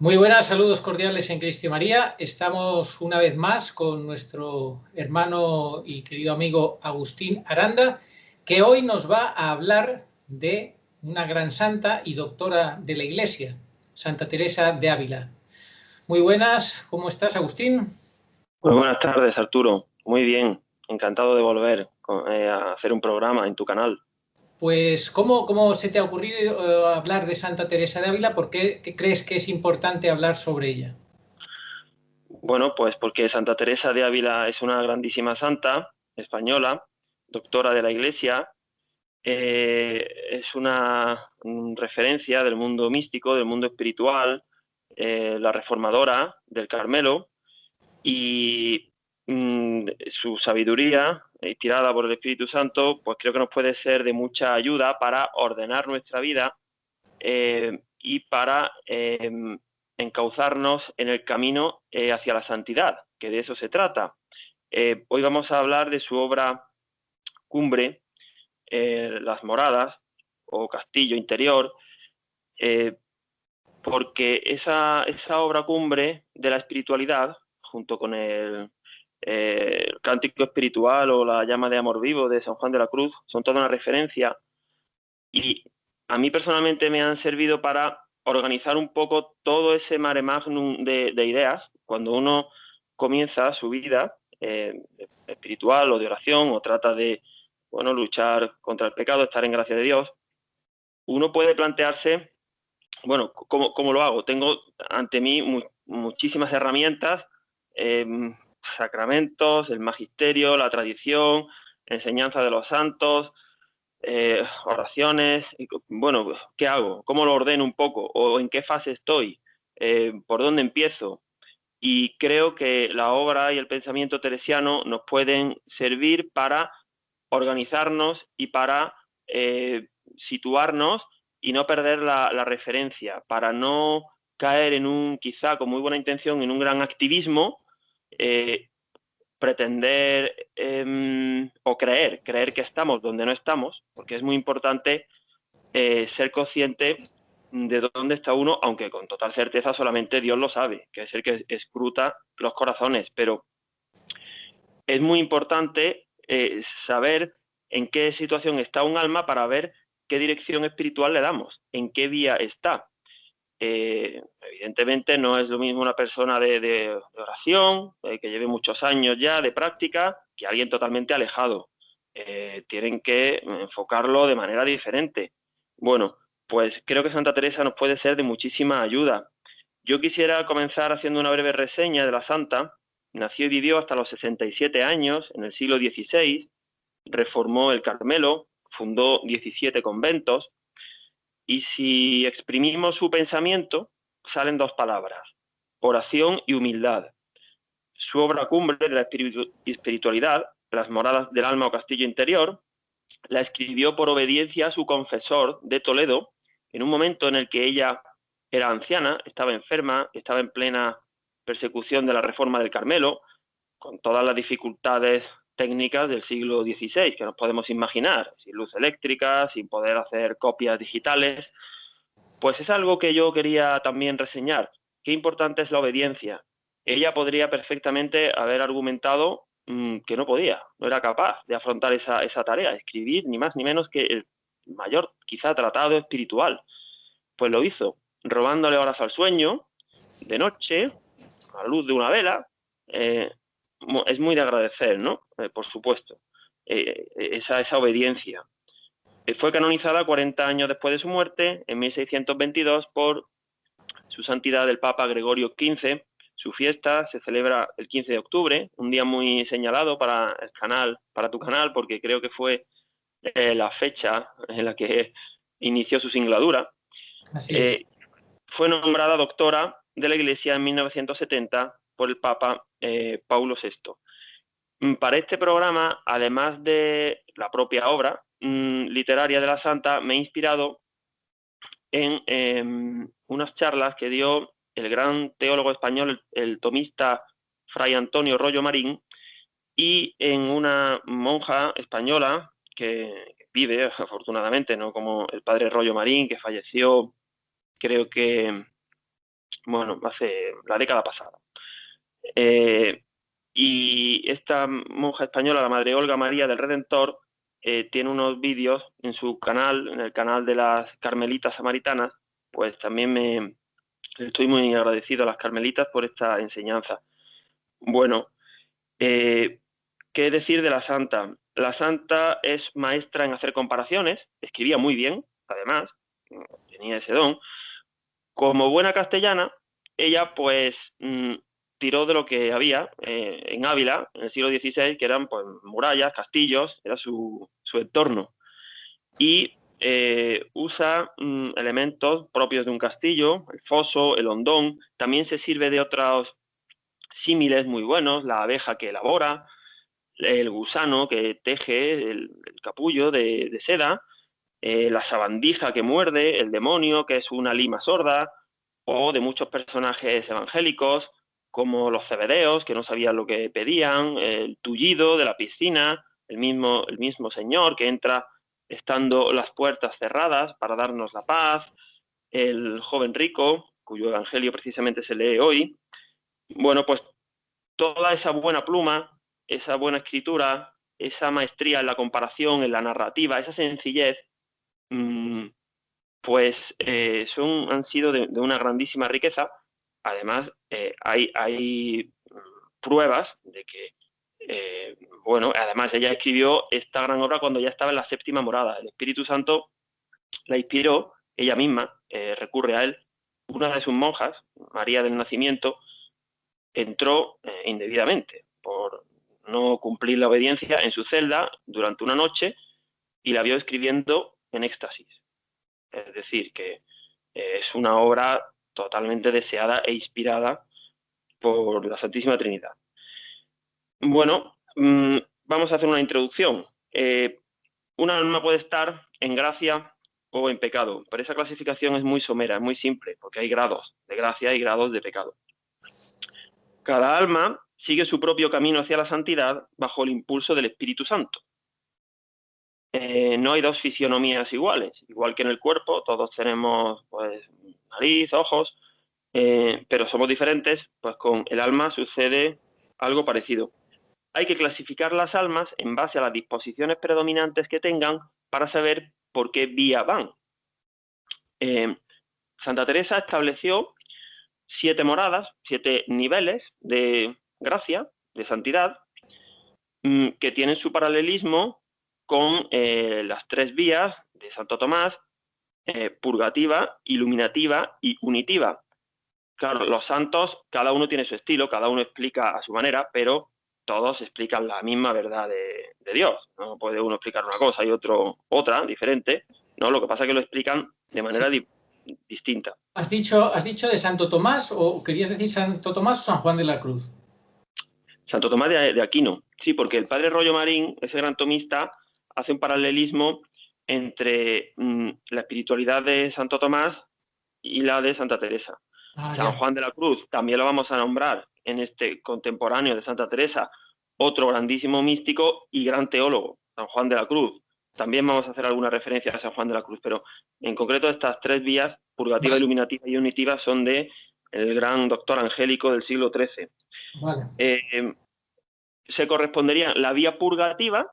Muy buenas, saludos cordiales en Cristo y María. Estamos una vez más con nuestro hermano y querido amigo Agustín Aranda, que hoy nos va a hablar de una gran santa y doctora de la Iglesia, Santa Teresa de Ávila. Muy buenas, ¿cómo estás, Agustín? Muy buenas tardes, Arturo. Muy bien, encantado de volver a hacer un programa en tu canal. Pues, ¿cómo se te ha ocurrido hablar de Santa Teresa de Ávila? ¿Por qué crees que es importante hablar sobre ella? Bueno, pues porque Santa Teresa de Ávila es una grandísima santa española, doctora de la Iglesia, es una referencia del mundo místico, del mundo espiritual, la reformadora del Carmelo, y su sabiduría, inspirada por el Espíritu Santo, pues creo que nos puede ser de mucha ayuda para ordenar nuestra vida y para encauzarnos en el camino hacia la santidad, que de eso se trata. Hoy vamos a hablar de su obra cumbre, Las Moradas o Castillo Interior, porque esa obra cumbre de la espiritualidad, junto con el Cántico Espiritual o la Llama de Amor Vivo de San Juan de la Cruz, son toda una referencia y a mí personalmente me han servido para organizar un poco todo ese mare magnum de ideas. Cuando uno comienza su vida espiritual o de oración o trata de luchar contra el pecado, estar en gracia de Dios, uno puede plantearse, bueno, ¿cómo lo hago? Tengo ante mí muchísimas herramientas, eh, sacramentos, el magisterio, la tradición, enseñanza de los santos, oraciones. Bueno, ¿qué hago? ¿Cómo lo ordeno un poco? ¿O en qué fase estoy? ¿Por dónde empiezo? Y creo que la obra y el pensamiento teresiano nos pueden servir para organizarnos y para situarnos y no perder la referencia, para no caer en quizá con muy buena intención, en un gran activismo, pretender o creer que estamos donde no estamos, porque es muy importante ser consciente de dónde está uno, aunque con total certeza solamente Dios lo sabe, que es el que escruta los corazones, pero es muy importante saber en qué situación está un alma para ver qué dirección espiritual le damos, en qué vía está. Evidentemente no es lo mismo una persona de oración, que lleve muchos años ya de práctica, que alguien totalmente alejado. Tienen que enfocarlo de manera diferente. Bueno, pues creo que Santa Teresa nos puede ser de muchísima ayuda. Yo quisiera comenzar haciendo una breve reseña de la santa. Nació y vivió hasta los 67 años en el siglo XVI, reformó el Carmelo, fundó 17 conventos, y si exprimimos su pensamiento, salen dos palabras: oración y humildad. Su obra cumbre de la espiritualidad, Las Moradas del Alma o Castillo Interior, la escribió por obediencia a su confesor de Toledo, en un momento en el que ella era anciana, estaba enferma, estaba en plena persecución de la reforma del Carmelo, con todas las dificultades técnicas del siglo XVI que nos podemos imaginar, sin luz eléctrica, sin poder hacer copias digitales. Pues es algo que yo quería también reseñar. Qué importante es la obediencia. Ella podría perfectamente haber argumentado que no podía, no era capaz de afrontar esa tarea, escribir ni más ni menos que el mayor, quizá, tratado espiritual. Pues lo hizo, robándole horas al sueño, de noche, a la luz de una vela. Eh, es muy de agradecer, ¿no? Por supuesto, esa obediencia. Fue canonizada 40 años después de su muerte, en 1622, por su santidad el Papa Gregorio XV. Su fiesta se celebra el 15 de octubre, un día muy señalado para el canal, para tu canal, porque creo que fue la fecha en la que inició su singladura. Así es. Fue nombrada doctora de la Iglesia en 1970 por el Papa Paulo VI. Para este programa, además de la propia obra literaria de la santa, me he inspirado en unas charlas que dio el gran teólogo español, el tomista Fray Antonio Rollo Marín, y en una monja española que vive, afortunadamente, no como el padre Rollo Marín, que falleció, creo que bueno, hace la década pasada. Y esta monja española, la Madre Olga María del Redentor, tiene unos vídeos en su canal, en el canal de las Carmelitas Samaritanas. Pues también estoy muy agradecido a las Carmelitas por esta enseñanza. Bueno, ¿qué decir de la santa? La santa es maestra en hacer comparaciones, escribía muy bien, además, tenía ese don. Como buena castellana, ella pues tiró de lo que había en Ávila, en el siglo XVI, que eran pues murallas, castillos, era su entorno. Y usa elementos propios de un castillo, el foso, el hondón, también se sirve de otros símiles muy buenos, la abeja que elabora, el gusano que teje el capullo de seda, la sabandija que muerde, el demonio que es una lima sorda, o de muchos personajes evangélicos, como los cebedeos, que no sabían lo que pedían, el tullido de la piscina, el mismo Señor que entra estando las puertas cerradas para darnos la paz, el joven rico, cuyo evangelio precisamente se lee hoy. Bueno, pues toda esa buena pluma, esa buena escritura, esa maestría en la comparación, en la narrativa, esa sencillez, pues han sido de una grandísima riqueza. Además, hay pruebas de que, bueno, además ella escribió esta gran obra cuando ya estaba en la séptima morada. El Espíritu Santo la inspiró, ella misma recurre a él. Una de sus monjas, María del Nacimiento, entró indebidamente por no cumplir la obediencia en su celda durante una noche y la vio escribiendo en éxtasis. Es decir, que es una obra totalmente deseada e inspirada por la Santísima Trinidad. Bueno, vamos a hacer una introducción. Un alma puede estar en gracia o en pecado, pero esa clasificación es muy somera, es muy simple, porque hay grados de gracia y grados de pecado. Cada alma sigue su propio camino hacia la santidad bajo el impulso del Espíritu Santo. No hay dos fisionomías iguales, igual que en el cuerpo, todos tenemos pues, nariz, ojos, pero somos diferentes, pues con el alma sucede algo parecido. Hay que clasificar las almas en base a las disposiciones predominantes que tengan para saber por qué vía van. Santa Teresa estableció 7 moradas, 7 niveles de gracia, de santidad, que tienen su paralelismo con las 3 vías de Santo Tomás, purgativa, iluminativa y unitiva. Claro, los santos, cada uno tiene su estilo, cada uno explica a su manera, pero todos explican la misma verdad de Dios. No puede uno explicar una cosa y otro otra, diferente. No, lo que pasa es que lo explican de manera distinta. ¿Has dicho de Santo Tomás o querías decir Santo Tomás o San Juan de la Cruz? Santo Tomás de Aquino, sí, porque el padre Rollo Marín, ese gran tomista, hace un paralelismo entre la espiritualidad de Santo Tomás y la de Santa Teresa. San Juan de la Cruz también lo vamos a nombrar en este contemporáneo de Santa Teresa, otro grandísimo místico y gran teólogo, San Juan de la Cruz. También vamos a hacer alguna referencia a San Juan de la Cruz, pero en concreto estas 3 vías, purgativa, iluminativa y unitiva, son de el gran doctor angélico del siglo XIII. Vale. Se correspondería la vía purgativa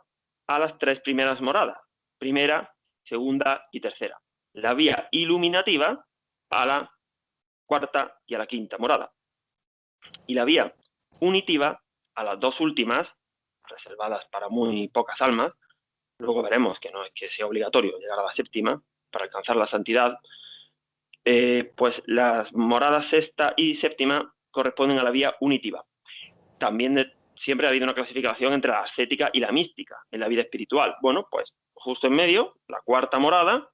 a las 3 primeras moradas, primera, segunda y tercera. La vía iluminativa a la 4ª y a la 5ª morada. Y la vía unitiva a las 2 últimas, reservadas para muy pocas almas. Luego veremos que no es que sea obligatorio llegar a la 7ª para alcanzar la santidad. Pues las moradas 6ª y 7ª corresponden a la vía unitiva. También siempre ha habido una clasificación entre la ascética y la mística en la vida espiritual. Bueno, pues justo en medio, la 4ª morada,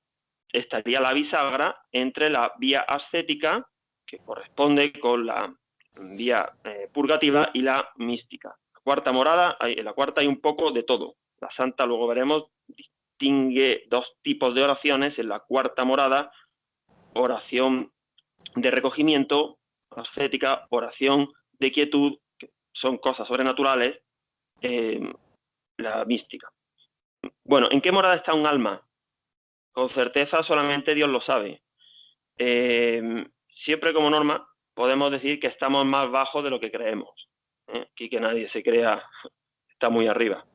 estaría la bisagra entre la vía ascética, que corresponde con la vía purgativa, y la mística. La 4ª morada, en la 4ª hay un poco de todo. La santa, luego veremos, distingue 2 tipos de oraciones en la 4ª morada: oración de recogimiento, ascética, oración de quietud, que son cosas sobrenaturales, la mística. Bueno, ¿en qué morada está un alma? Con certeza solamente Dios lo sabe. Siempre como norma podemos decir que estamos más bajo de lo que creemos. Aquí que nadie se crea está muy arriba.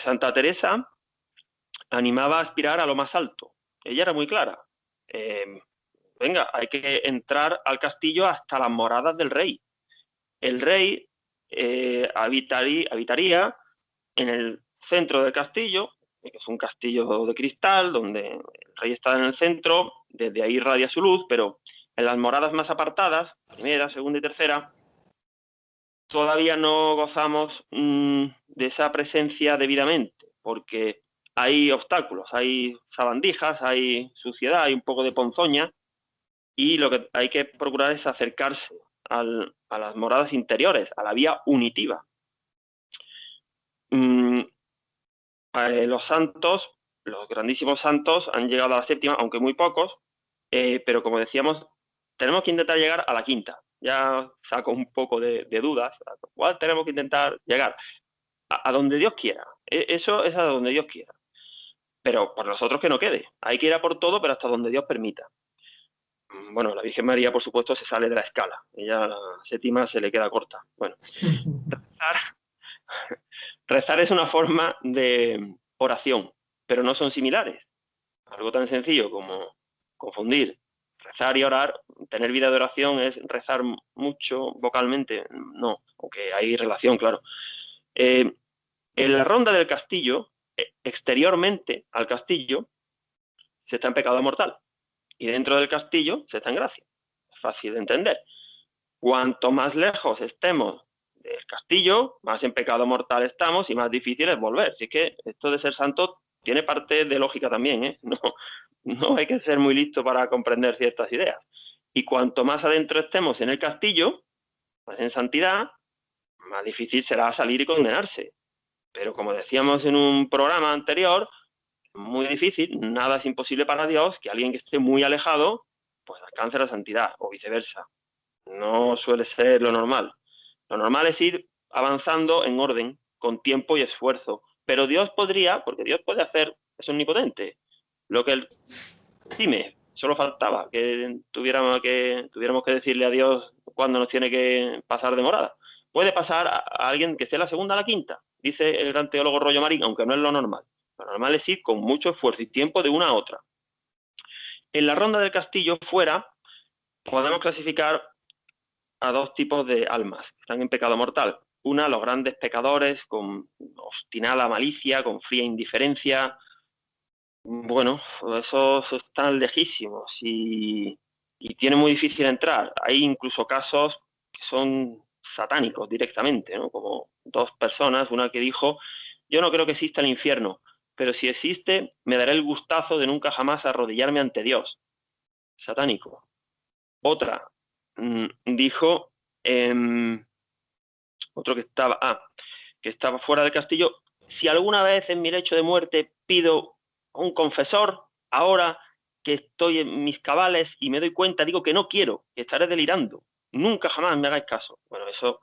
Santa Teresa animaba a aspirar a lo más alto. Ella era muy clara. Venga, hay que entrar al castillo hasta las moradas del rey. El rey habitaría en el centro del castillo, que es un castillo de cristal, donde el rey está en el centro, desde ahí irradia su luz, pero en las moradas más apartadas, primera, segunda y tercera, todavía no gozamos de esa presencia debidamente, porque hay obstáculos, hay sabandijas, hay suciedad, hay un poco de ponzoña, y lo que hay que procurar es acercarse a las moradas interiores, a la vía unitiva. Los santos, los grandísimos santos, han llegado a la séptima, aunque muy pocos, pero como decíamos, tenemos que intentar llegar a la quinta. Ya saco un poco de dudas. ¿A cuál tenemos que intentar llegar? A donde Dios quiera. Eso es a donde Dios quiera. Pero por nosotros que no quede. Hay que ir a por todo, pero hasta donde Dios permita. Bueno, la Virgen María, por supuesto, se sale de la escala. Ella, la séptima, se le queda corta. Bueno, rezar es una forma de oración, pero no son similares. Algo tan sencillo como confundir rezar y orar, tener vida de oración es rezar mucho vocalmente, no, aunque hay relación, claro. En la ronda del castillo, exteriormente al castillo, se está en pecado mortal, y dentro del castillo se está en gracia. Es fácil de entender. Cuanto más lejos estemos del castillo, más en pecado mortal estamos y más difícil es volver. Así que esto de ser santo tiene parte de lógica también, ¿eh? No hay que ser muy listo para comprender ciertas ideas. Y cuanto más adentro estemos en el castillo, más en santidad, más difícil será salir y condenarse. Pero como decíamos en un programa anterior, muy difícil, nada es imposible para Dios que alguien que esté muy alejado pues alcance la santidad o viceversa. No suele ser lo normal. Lo normal es ir avanzando en orden, con tiempo y esfuerzo. Pero Dios podría, porque Dios puede hacer, es omnipotente, lo que Él estime. Solo faltaba que tuviéramos que decirle a Dios cuándo nos tiene que pasar de morada. Puede pasar a alguien que esté la segunda a la quinta, dice el gran teólogo Rollo Marín, aunque no es lo normal. Lo normal es ir con mucho esfuerzo y tiempo de una a otra. En la ronda del castillo, fuera, podemos clasificar a dos tipos de almas que están en pecado mortal. Una, los grandes pecadores con obstinada malicia, con fría indiferencia. Bueno, esos están lejísimos y tienen muy difícil entrar. Hay incluso casos que son satánicos directamente, ¿no? Como dos personas, una que dijo, yo no creo que exista el infierno, pero si existe, me daré el gustazo de nunca jamás arrodillarme ante Dios. Satánico. Otra dijo, otro que estaba fuera del castillo, si alguna vez en mi lecho de muerte pido un confesor, ahora que estoy en mis cabales y me doy cuenta, digo que no quiero, que estaré delirando. Nunca jamás me hagáis caso. Bueno, eso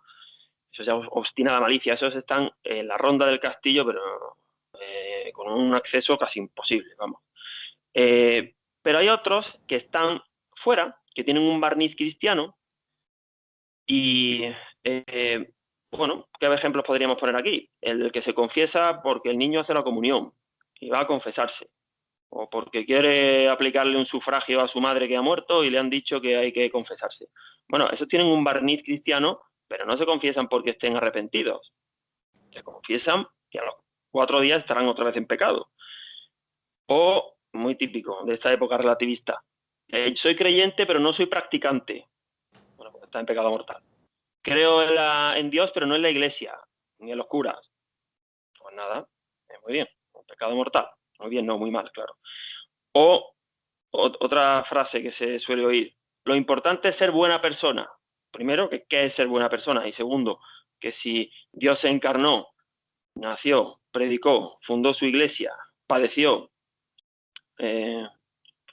ya obstinada malicia. Esos están en la ronda del castillo, pero con un acceso casi imposible, vamos. Pero hay otros que están fuera, que tienen un barniz cristiano y... bueno, ¿qué ejemplos podríamos poner aquí? El que se confiesa porque el niño hace la comunión y va a confesarse. O porque quiere aplicarle un sufragio a su madre que ha muerto y le han dicho que hay que confesarse. Bueno, esos tienen un barniz cristiano, pero no se confiesan porque estén arrepentidos. Se confiesan que a los 4 días estarán otra vez en pecado. O, muy típico de esta época relativista, soy creyente pero no soy practicante. Bueno, pues está en pecado mortal. Creo en Dios, pero no en la iglesia, ni en los curas. Pues nada, muy bien, un pecado mortal. Muy bien, no, muy mal, claro. O otra frase que se suele oír, lo importante es ser buena persona. Primero, ¿qué es ser buena persona? Y segundo, que si Dios se encarnó, nació, predicó, fundó su iglesia, padeció,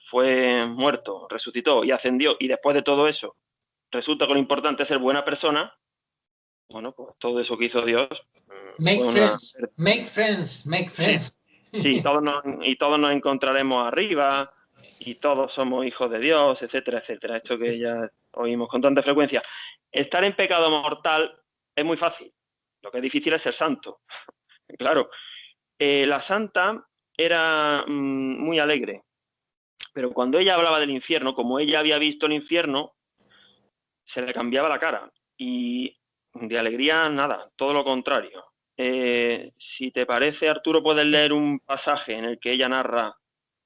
fue muerto, resucitó y ascendió, y después de todo eso, resulta que lo importante es ser buena persona, bueno, pues todo eso que hizo Dios... Make friends. Sí, todos nos encontraremos arriba y todos somos hijos de Dios, etcétera, etcétera. Esto que ya oímos con tanta frecuencia. Estar en pecado mortal es muy fácil. Lo que es difícil es ser santo. Claro, la santa era muy alegre, pero cuando ella hablaba del infierno, como ella había visto el infierno, se le cambiaba la cara. Y de alegría, nada, todo lo contrario. Si te parece, Arturo, puedes leer un pasaje en el que ella narra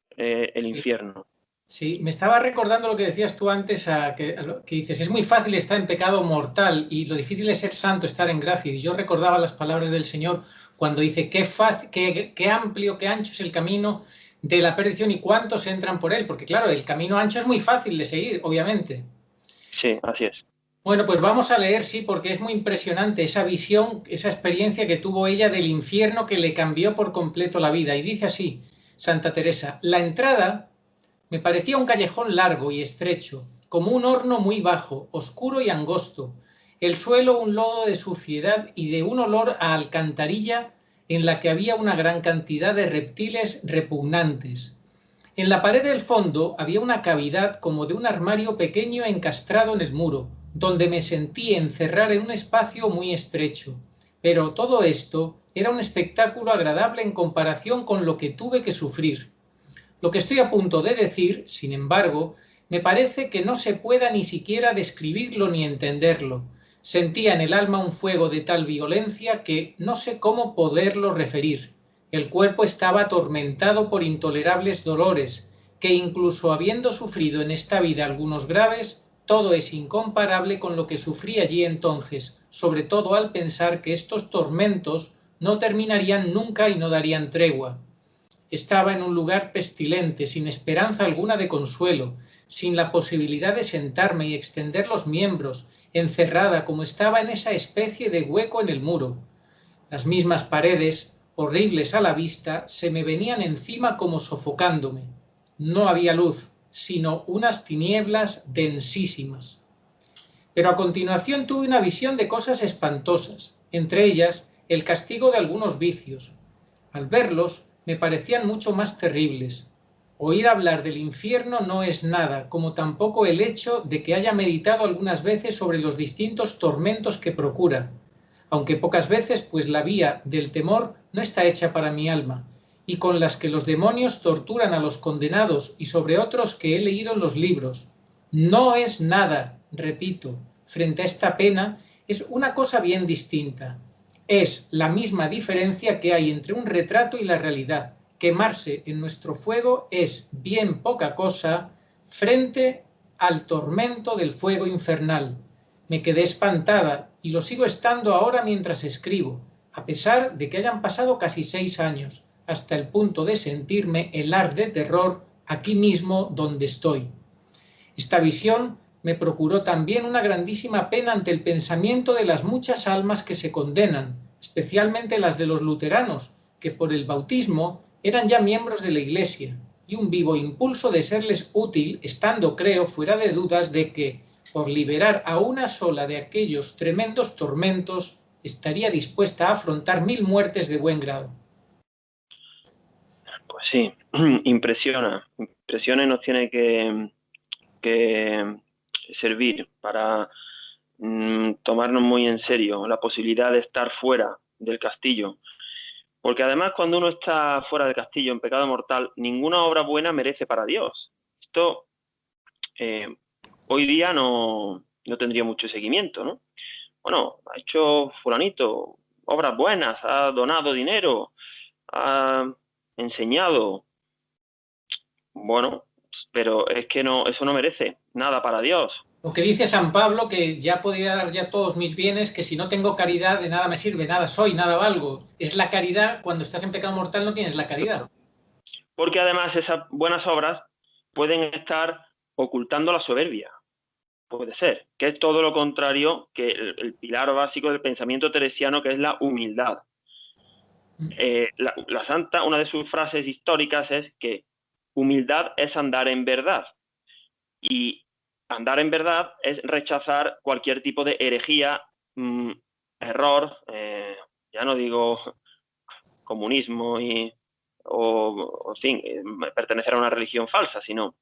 el Sí. infierno. Sí, me estaba recordando lo que decías tú antes, que dices, es muy fácil estar en pecado mortal y lo difícil es ser santo, estar en gracia. Y yo recordaba las palabras del Señor cuando dice, qué amplio, qué ancho es el camino de la perdición y cuántos entran por él. Porque claro, el camino ancho es muy fácil de seguir, obviamente. Sí, así es. Bueno, pues vamos a leer, sí, porque es muy impresionante esa visión, esa experiencia que tuvo ella del infierno que le cambió por completo la vida. Y dice así, Santa Teresa, la entrada me parecía un callejón largo y estrecho, como un horno muy bajo, oscuro y angosto, el suelo un lodo de suciedad y de un olor a alcantarilla en la que había una gran cantidad de reptiles repugnantes. En la pared del fondo había una cavidad como de un armario pequeño encastrado en el muro, donde me sentí encerrar en un espacio muy estrecho. Pero todo esto era un espectáculo agradable en comparación con lo que tuve que sufrir. Lo que estoy a punto de decir, sin embargo, me parece que no se pueda ni siquiera describirlo ni entenderlo. Sentía en el alma un fuego de tal violencia que no sé cómo poderlo referir. El cuerpo estaba atormentado por intolerables dolores, que incluso habiendo sufrido en esta vida algunos graves, todo es incomparable con lo que sufrí allí entonces, sobre todo al pensar que estos tormentos no terminarían nunca y no darían tregua. Estaba en un lugar pestilente, sin esperanza alguna de consuelo, sin la posibilidad de sentarme y extender los miembros, encerrada como estaba en esa especie de hueco en el muro. Las mismas paredes, horribles a la vista, se me venían encima como sofocándome. No había luz, sino unas tinieblas densísimas. Pero a continuación tuve una visión de cosas espantosas, entre ellas el castigo de algunos vicios. Al verlos, me parecían mucho más terribles. Oír hablar del infierno no es nada, como tampoco el hecho de que haya meditado algunas veces sobre los distintos tormentos que procura, aunque pocas veces, pues la vía del temor no está hecha para mi alma, y con las que los demonios torturan a los condenados y sobre otros que he leído en los libros. No es nada, repito, frente a esta pena, es una cosa bien distinta. Es la misma diferencia que hay entre un retrato y la realidad. Quemarse en nuestro fuego es bien poca cosa frente al tormento del fuego infernal. Me quedé espantada y lo sigo estando ahora mientras escribo, a pesar de que hayan pasado casi 6 años, hasta el punto de sentirme helar de terror aquí mismo donde estoy. Esta visión me procuró también una grandísima pena ante el pensamiento de las muchas almas que se condenan, especialmente las de los luteranos, que por el bautismo eran ya miembros de la Iglesia, y un vivo impulso de serles útil, estando, creo, fuera de dudas de que, por liberar a una sola de aquellos tremendos tormentos, estaría dispuesta a afrontar 1000 muertes de buen grado. Pues sí, impresiona y nos tiene que servir para tomarnos muy en serio la posibilidad de estar fuera del castillo. Porque además cuando uno está fuera del castillo en pecado mortal, ninguna obra buena merece para Dios. Esto hoy día no tendría mucho seguimiento, ¿no? Bueno, ha hecho fulanito obras buenas, ha donado dinero, ha enseñado. Bueno, pero es que no, eso no merece nada para Dios. Lo que dice San Pablo, que ya podía dar ya todos mis bienes, que si no tengo caridad de nada me sirve, nada soy, nada valgo. Es la caridad, cuando estás en pecado mortal no tienes la caridad. Porque además esas buenas obras pueden estar ocultando la soberbia. Puede ser, que es todo lo contrario que el pilar básico del pensamiento teresiano, que es la humildad. La santa, una de sus frases históricas es que humildad es andar en verdad. Y andar en verdad es rechazar cualquier tipo de herejía, error, ya no digo comunismo o en fin, pertenecer a una religión falsa, sino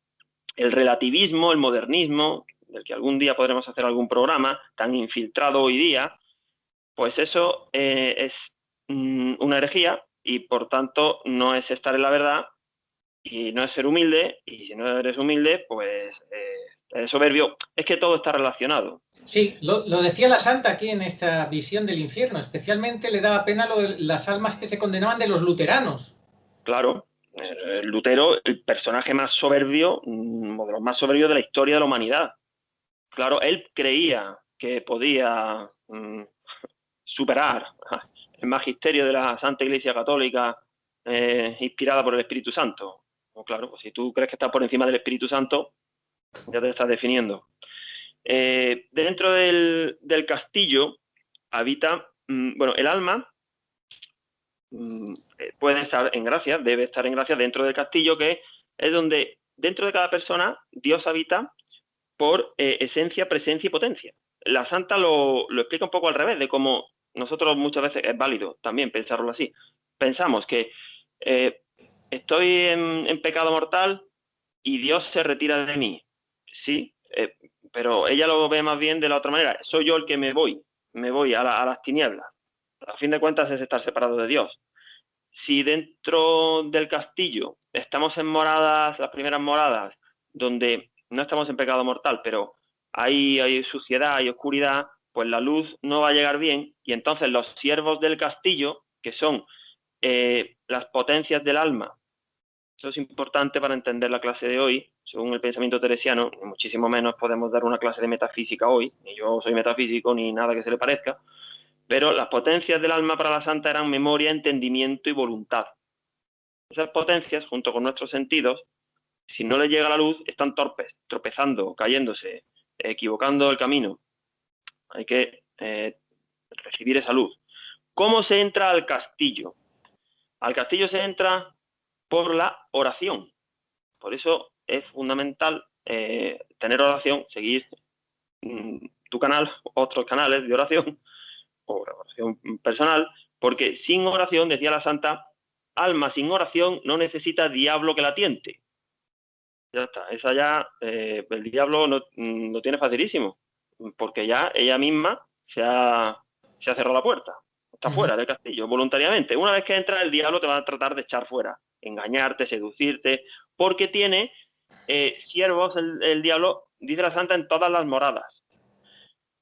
el relativismo, el modernismo, del que algún día podremos hacer algún programa, tan infiltrado hoy día, pues eso es una herejía y por tanto no es estar en la verdad y no es ser humilde, y si no eres humilde, pues eres soberbio. Es que todo está relacionado. Sí, lo decía la santa aquí en esta visión del infierno. Especialmente le daba pena las almas que se condenaban de los luteranos. Claro, Lutero, el personaje más soberbio, de los más soberbios de la historia de la humanidad. Claro, él creía que podía superar el magisterio de la Santa Iglesia Católica inspirada por el Espíritu Santo. Claro, pues si tú crees que estás por encima del Espíritu Santo, ya te estás definiendo. Dentro del castillo habita, bueno, el alma puede estar en gracia, debe estar en gracia dentro del castillo, que es donde dentro de cada persona Dios habita por esencia, presencia y potencia. La santa lo explica un poco al revés, de cómo nosotros muchas veces, es válido también pensarlo así, pensamos que estoy en pecado mortal y Dios se retira de mí. Sí, pero ella lo ve más bien de la otra manera. Soy yo el que me voy a las tinieblas. A fin de cuentas es estar separado de Dios. Si dentro del castillo estamos en moradas, las primeras moradas, donde no estamos en pecado mortal, pero hay suciedad, hay oscuridad, pues la luz no va a llegar bien, y entonces los siervos del castillo, que son las potencias del alma, eso es importante para entender la clase de hoy, según el pensamiento teresiano, y muchísimo menos podemos dar una clase de metafísica hoy, ni yo soy metafísico, ni nada que se le parezca, pero las potencias del alma para la santa eran memoria, entendimiento y voluntad. Esas potencias, junto con nuestros sentidos, si no les llega la luz, están torpes, tropezando, cayéndose, equivocando el camino. Hay que recibir esa luz. ¿Cómo se entra al castillo? Al castillo se entra por la oración. Por eso es fundamental tener oración, seguir tu canal, otros canales de oración, o oración personal, porque sin oración, decía la santa, alma sin oración no necesita diablo que la tiente. Ya está, esa ya, el diablo lo tiene facilísimo, porque ya ella misma se ha cerrado la puerta, está fuera del castillo, voluntariamente. Una vez que entra, el diablo te va a tratar de echar fuera, engañarte, seducirte, porque tiene siervos, el diablo, dice la santa, en todas las moradas.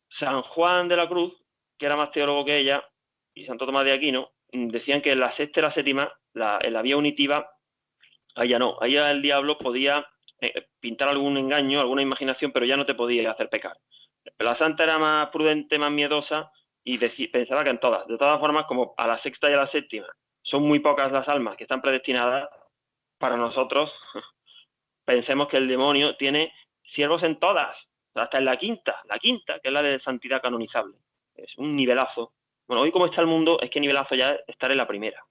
San Juan de la Cruz, que era más teólogo que ella, y Santo Tomás de Aquino, decían que en la sexta y la séptima, en la vía unitiva, allá no, allá el diablo podía pintar algún engaño, alguna imaginación, pero ya no te podía hacer pecar. La santa era más prudente, más miedosa, y pensaba que en todas. De todas formas, como a la sexta y a la séptima son muy pocas las almas que están predestinadas, para nosotros pensemos que el demonio tiene siervos en todas, hasta en la quinta, que es la de santidad canonizable. Es un nivelazo. Bueno, hoy como está el mundo, es que nivelazo ya es estar en la primera.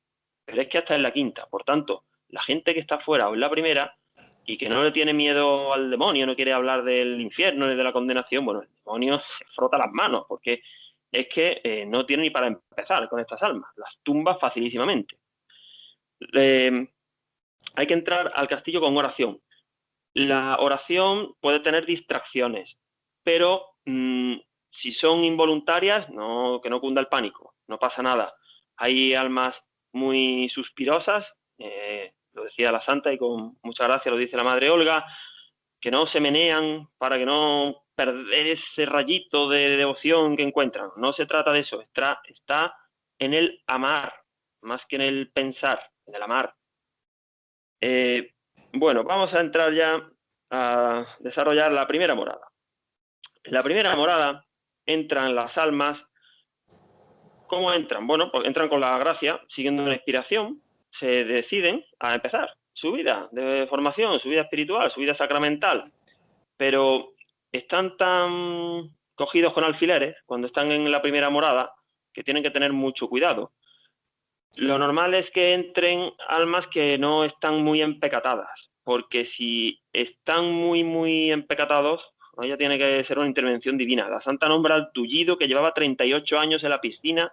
Pero es que hasta en la quinta. Por tanto, la gente que está fuera o en la primera y que no le tiene miedo al demonio, no quiere hablar del infierno ni de la condenación, bueno, el demonio se frota las manos, porque es que no tiene ni para empezar con estas almas. Las tumba facilísimamente. Hay que entrar al castillo con oración. La oración puede tener distracciones, pero si son involuntarias, que no cunda el pánico, no pasa nada. Hay almas muy suspirosas, lo decía la santa y con mucha gracia lo dice la madre Olga, que no se menean para que no perder ese rayito de devoción que encuentran. No se trata de eso, está en el amar, más que en el pensar, en el amar. Bueno, vamos a entrar ya a desarrollar la primera morada. En la primera morada entran las almas. ¿Cómo entran? Bueno, pues entran con la gracia, siguiendo una inspiración, se deciden a empezar su vida de formación, su vida espiritual, su vida sacramental, pero están tan cogidos con alfileres cuando están en la primera morada que tienen que tener mucho cuidado. Lo normal es que entren almas que no están muy empecatadas, porque si están muy empecatados, ya tiene que ser una intervención divina. La santa nombra al tullido que llevaba 38 años en la piscina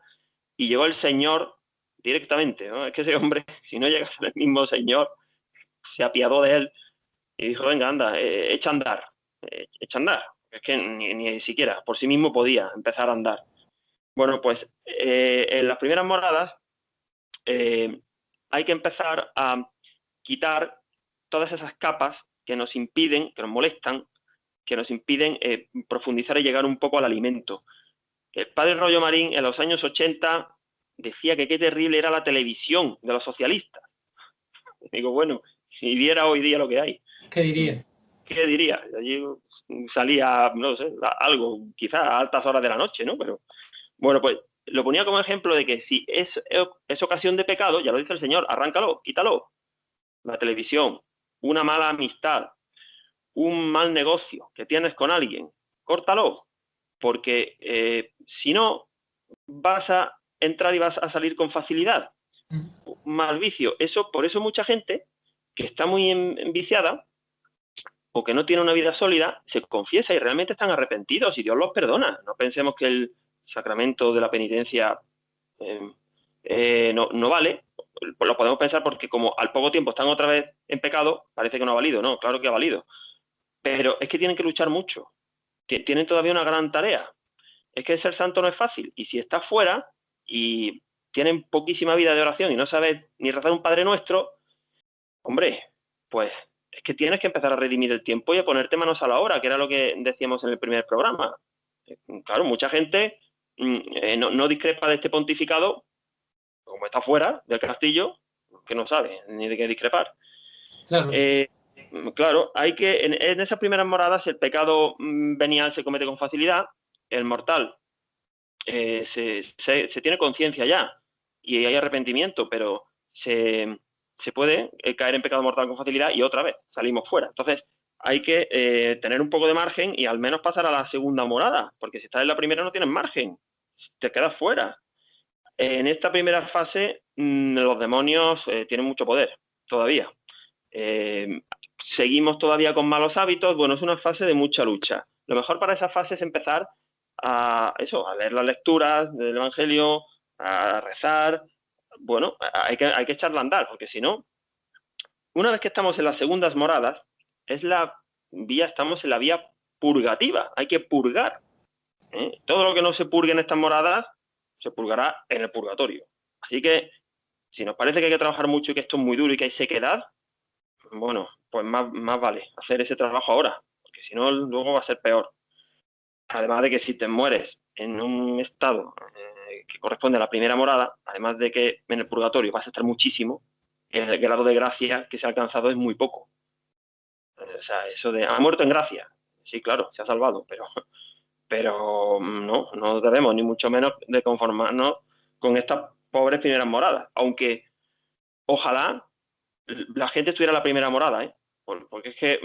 y llegó el Señor directamente, ¿no? Es que ese hombre, si no llega a ser el mismo Señor, se apiadó de él y dijo, venga, anda, echa a andar, Es que ni siquiera por sí mismo podía empezar a andar. Bueno, pues en las primeras moradas hay que empezar a quitar todas esas capas que nos impiden, que nos molestan, que nos impiden profundizar y llegar un poco al alimento. El padre Rollo Marín en los años 80 decía que qué terrible era la televisión de los socialistas. Digo, bueno, si viera hoy día lo que hay. ¿Qué diría? ¿Qué diría? Allí salía, no sé, algo, quizás a altas horas de la noche, ¿no? Pero bueno, pues lo ponía como ejemplo de que si es ocasión de pecado, ya lo dice el Señor, arráncalo, quítalo. La televisión, una mala amistad, un mal negocio que tienes con alguien, córtalo, porque si no, vas a entrar y vas a salir con facilidad. Un mal vicio. Eso, por eso mucha gente que está muy enviciada o que no tiene una vida sólida, se confiesa y realmente están arrepentidos y Dios los perdona. No pensemos que el sacramento de la penitencia no vale. Lo podemos pensar porque como al poco tiempo están otra vez en pecado, parece que no ha valido. No, claro que ha valido. Pero es que tienen que luchar mucho. Tienen todavía una gran tarea. Es que ser santo no es fácil. Y si estás fuera y tienen poquísima vida de oración y no sabes ni rezar un Padre Nuestro, hombre, pues es que tienes que empezar a redimir el tiempo y a ponerte manos a la obra, que era lo que decíamos en el primer programa. Claro, mucha gente no discrepa de este pontificado, como está fuera del castillo, que no sabe ni de qué discrepar. Claro. Claro, hay que, en esas primeras moradas el pecado venial se comete con facilidad, el mortal se tiene conciencia ya y hay arrepentimiento, pero se puede caer en pecado mortal con facilidad y otra vez salimos fuera. Entonces hay que tener un poco de margen y al menos pasar a la segunda morada, porque si estás en la primera no tienes margen, te quedas fuera. En esta primera fase los demonios tienen mucho poder todavía. Seguimos todavía con malos hábitos. Bueno, es una fase de mucha lucha. Lo mejor para esa fase es empezar a leer las lecturas del Evangelio, a rezar. Bueno, hay que echarla a andar, porque si no, una vez que estamos en las segundas moradas, estamos en la vía purgativa. Hay que purgar. Todo lo que no se purgue en estas moradas se purgará en el purgatorio. Así que, si nos parece que hay que trabajar mucho y que esto es muy duro y que hay sequedad, bueno, pues más vale hacer ese trabajo ahora, porque si no, luego va a ser peor. Además de que si te mueres en un estado que corresponde a la primera morada, además de que en el purgatorio vas a estar muchísimo, el grado de gracia que se ha alcanzado es muy poco. O sea, eso de ha muerto en gracia, sí, claro, se ha salvado, pero no debemos ni mucho menos de conformarnos con estas pobres primeras moradas, aunque ojalá la gente estuviera en la primera morada, ¿eh? Porque es que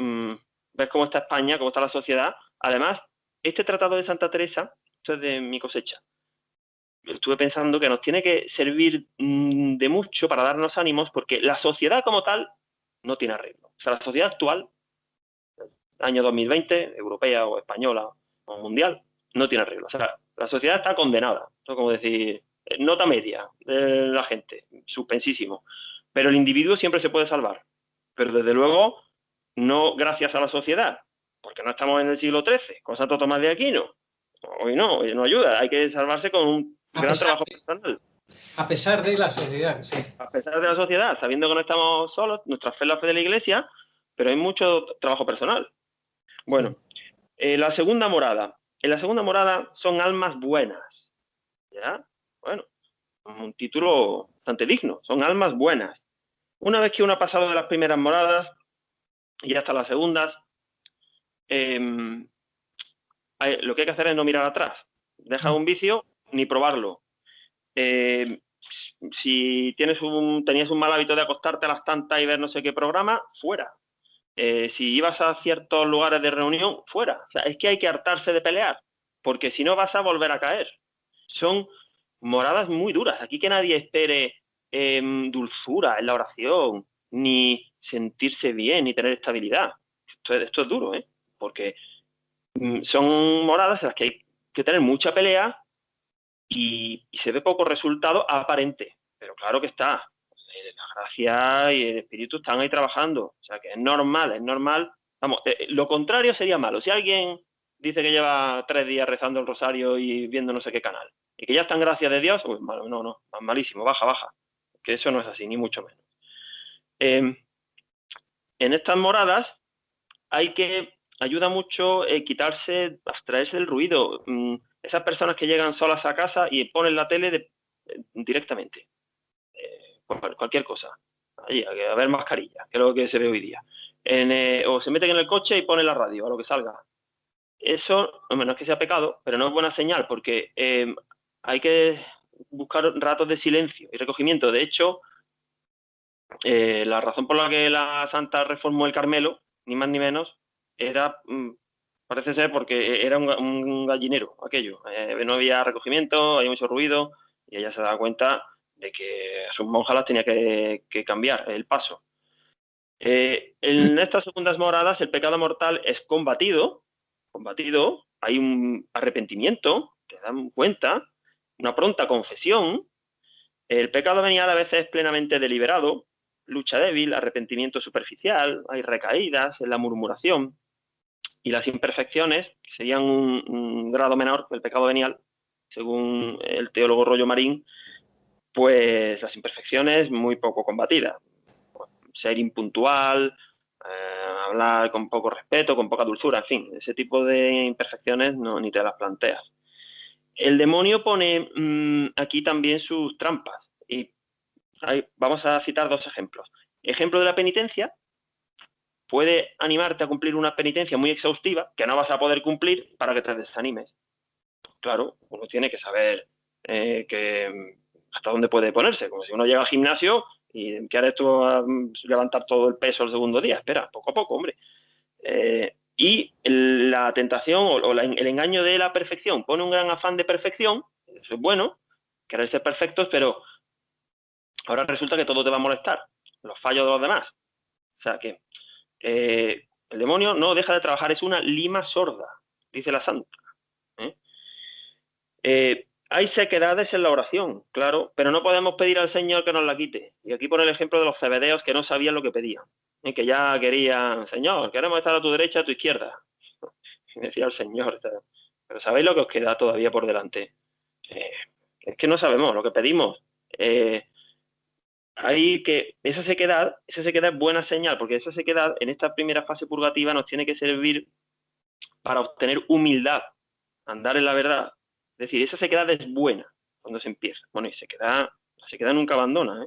ves cómo está España, cómo está la sociedad. Además, este tratado de Santa Teresa, esto es de mi cosecha, estuve pensando que nos tiene que servir de mucho para darnos ánimos, porque la sociedad como tal no tiene arreglo. O sea, la sociedad actual, año 2020, europea o española o mundial, no tiene arreglo. O sea, la sociedad está condenada. Esto es como decir, nota media de la gente, suspensísimo. Pero el individuo siempre se puede salvar. Pero desde luego, no gracias a la sociedad, porque no estamos en el siglo XIII, con Santo Tomás de Aquino. Hoy no ayuda. Hay que salvarse con un gran trabajo personal. A pesar de la sociedad, sí. A pesar de la sociedad, sabiendo que no estamos solos, nuestra fe es la fe de la Iglesia, pero hay mucho trabajo personal. Bueno, sí. La segunda morada. En la segunda morada son almas buenas. ¿Ya? Bueno, un título bastante digno. Son almas buenas. Una vez que uno ha pasado de las primeras moradas y hasta las segundas, lo que hay que hacer es no mirar atrás. Deja un vicio ni probarlo. Si tenías un mal hábito de acostarte a las tantas y ver no sé qué programa, fuera. Si ibas a ciertos lugares de reunión, fuera. O sea, es que hay que hartarse de pelear, porque si no vas a volver a caer. Son moradas muy duras. Aquí que nadie espere dulzura en la oración, ni sentirse bien, ni tener estabilidad. Esto es duro, ¿eh? Porque son moradas en las que hay que tener mucha pelea y se ve poco resultado aparente. Pero claro que está. La gracia y el espíritu están ahí trabajando. O sea que es normal. Vamos, lo contrario sería malo. Si alguien dice que lleva 3 días rezando el rosario y viendo no sé qué canal, y que ya está en gracia de Dios, pues no, malísimo, baja, que eso no es así, ni mucho menos. En estas moradas ayuda mucho quitarse, abstraerse del ruido. Esas personas que llegan solas a casa y ponen la tele directamente, cualquier cosa, allí, a ver mascarillas, que es lo que se ve hoy día. O se meten en el coche y ponen la radio, a lo que salga. Eso, no es que sea pecado, pero no es buena señal, porque hay que buscar ratos de silencio y recogimiento. De hecho, la razón por la que la Santa reformó el Carmelo, ni más ni menos, era, parece ser, porque era un gallinero aquello. No había recogimiento, había mucho ruido, y ella se daba cuenta de que a sus monjas las tenía que cambiar el paso. En estas segundas moradas el pecado mortal es combatido, hay un arrepentimiento, te dan cuenta, una pronta confesión. El pecado venial a veces es plenamente deliberado, lucha débil, arrepentimiento superficial, hay recaídas en la murmuración, y las imperfecciones, que serían un grado menor que el pecado venial, según el teólogo Rollo Marín, pues las imperfecciones muy poco combatidas. Ser impuntual, hablar con poco respeto, con poca dulzura, en fin, ese tipo de imperfecciones ni te las planteas. El demonio pone aquí también sus trampas, y vamos a citar 2 ejemplos. Ejemplo de la penitencia: puede animarte a cumplir una penitencia muy exhaustiva que no vas a poder cumplir para que te desanimes. Claro, uno tiene que saber hasta dónde puede ponerse, como si uno llega al gimnasio y ¿quieres tú levantar todo el peso el segundo día? Espera, poco a poco, hombre. Y la tentación o el engaño de la perfección pone un gran afán de perfección, eso es bueno, querer ser perfectos, pero ahora resulta que todo te va a molestar, los fallos de los demás. O sea que el demonio no deja de trabajar, es una lima sorda, dice la Santa. Hay sequedades en la oración, claro, pero no podemos pedir al Señor que nos la quite. Y aquí pone el ejemplo de los cebedeos que no sabían lo que pedían, que ya querían: Señor, queremos estar a tu derecha, a tu izquierda. Y decía el Señor: pero ¿sabéis lo que os queda todavía por delante? Es que no sabemos lo que pedimos. Esa sequedad es buena señal, porque esa sequedad en esta primera fase purgativa nos tiene que servir para obtener humildad, andar en la verdad. Es decir, esa sequedad es buena cuando se empieza. Bueno, y la sequedad nunca abandona.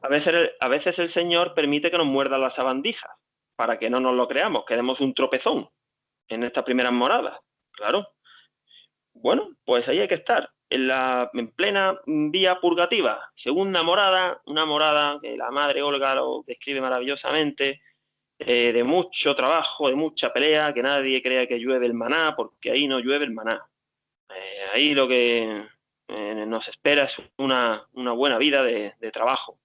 A veces el Señor permite que nos muerdan las sabandijas para que no nos lo creamos, que demos un tropezón en estas primeras moradas. Claro. Bueno, pues ahí hay que estar, en plena vía purgativa. Segunda morada, una morada que la Madre Olga lo describe maravillosamente, de mucho trabajo, de mucha pelea, que nadie crea que llueve el maná, porque ahí no llueve el maná. Ahí lo que nos espera es una buena vida de trabajo,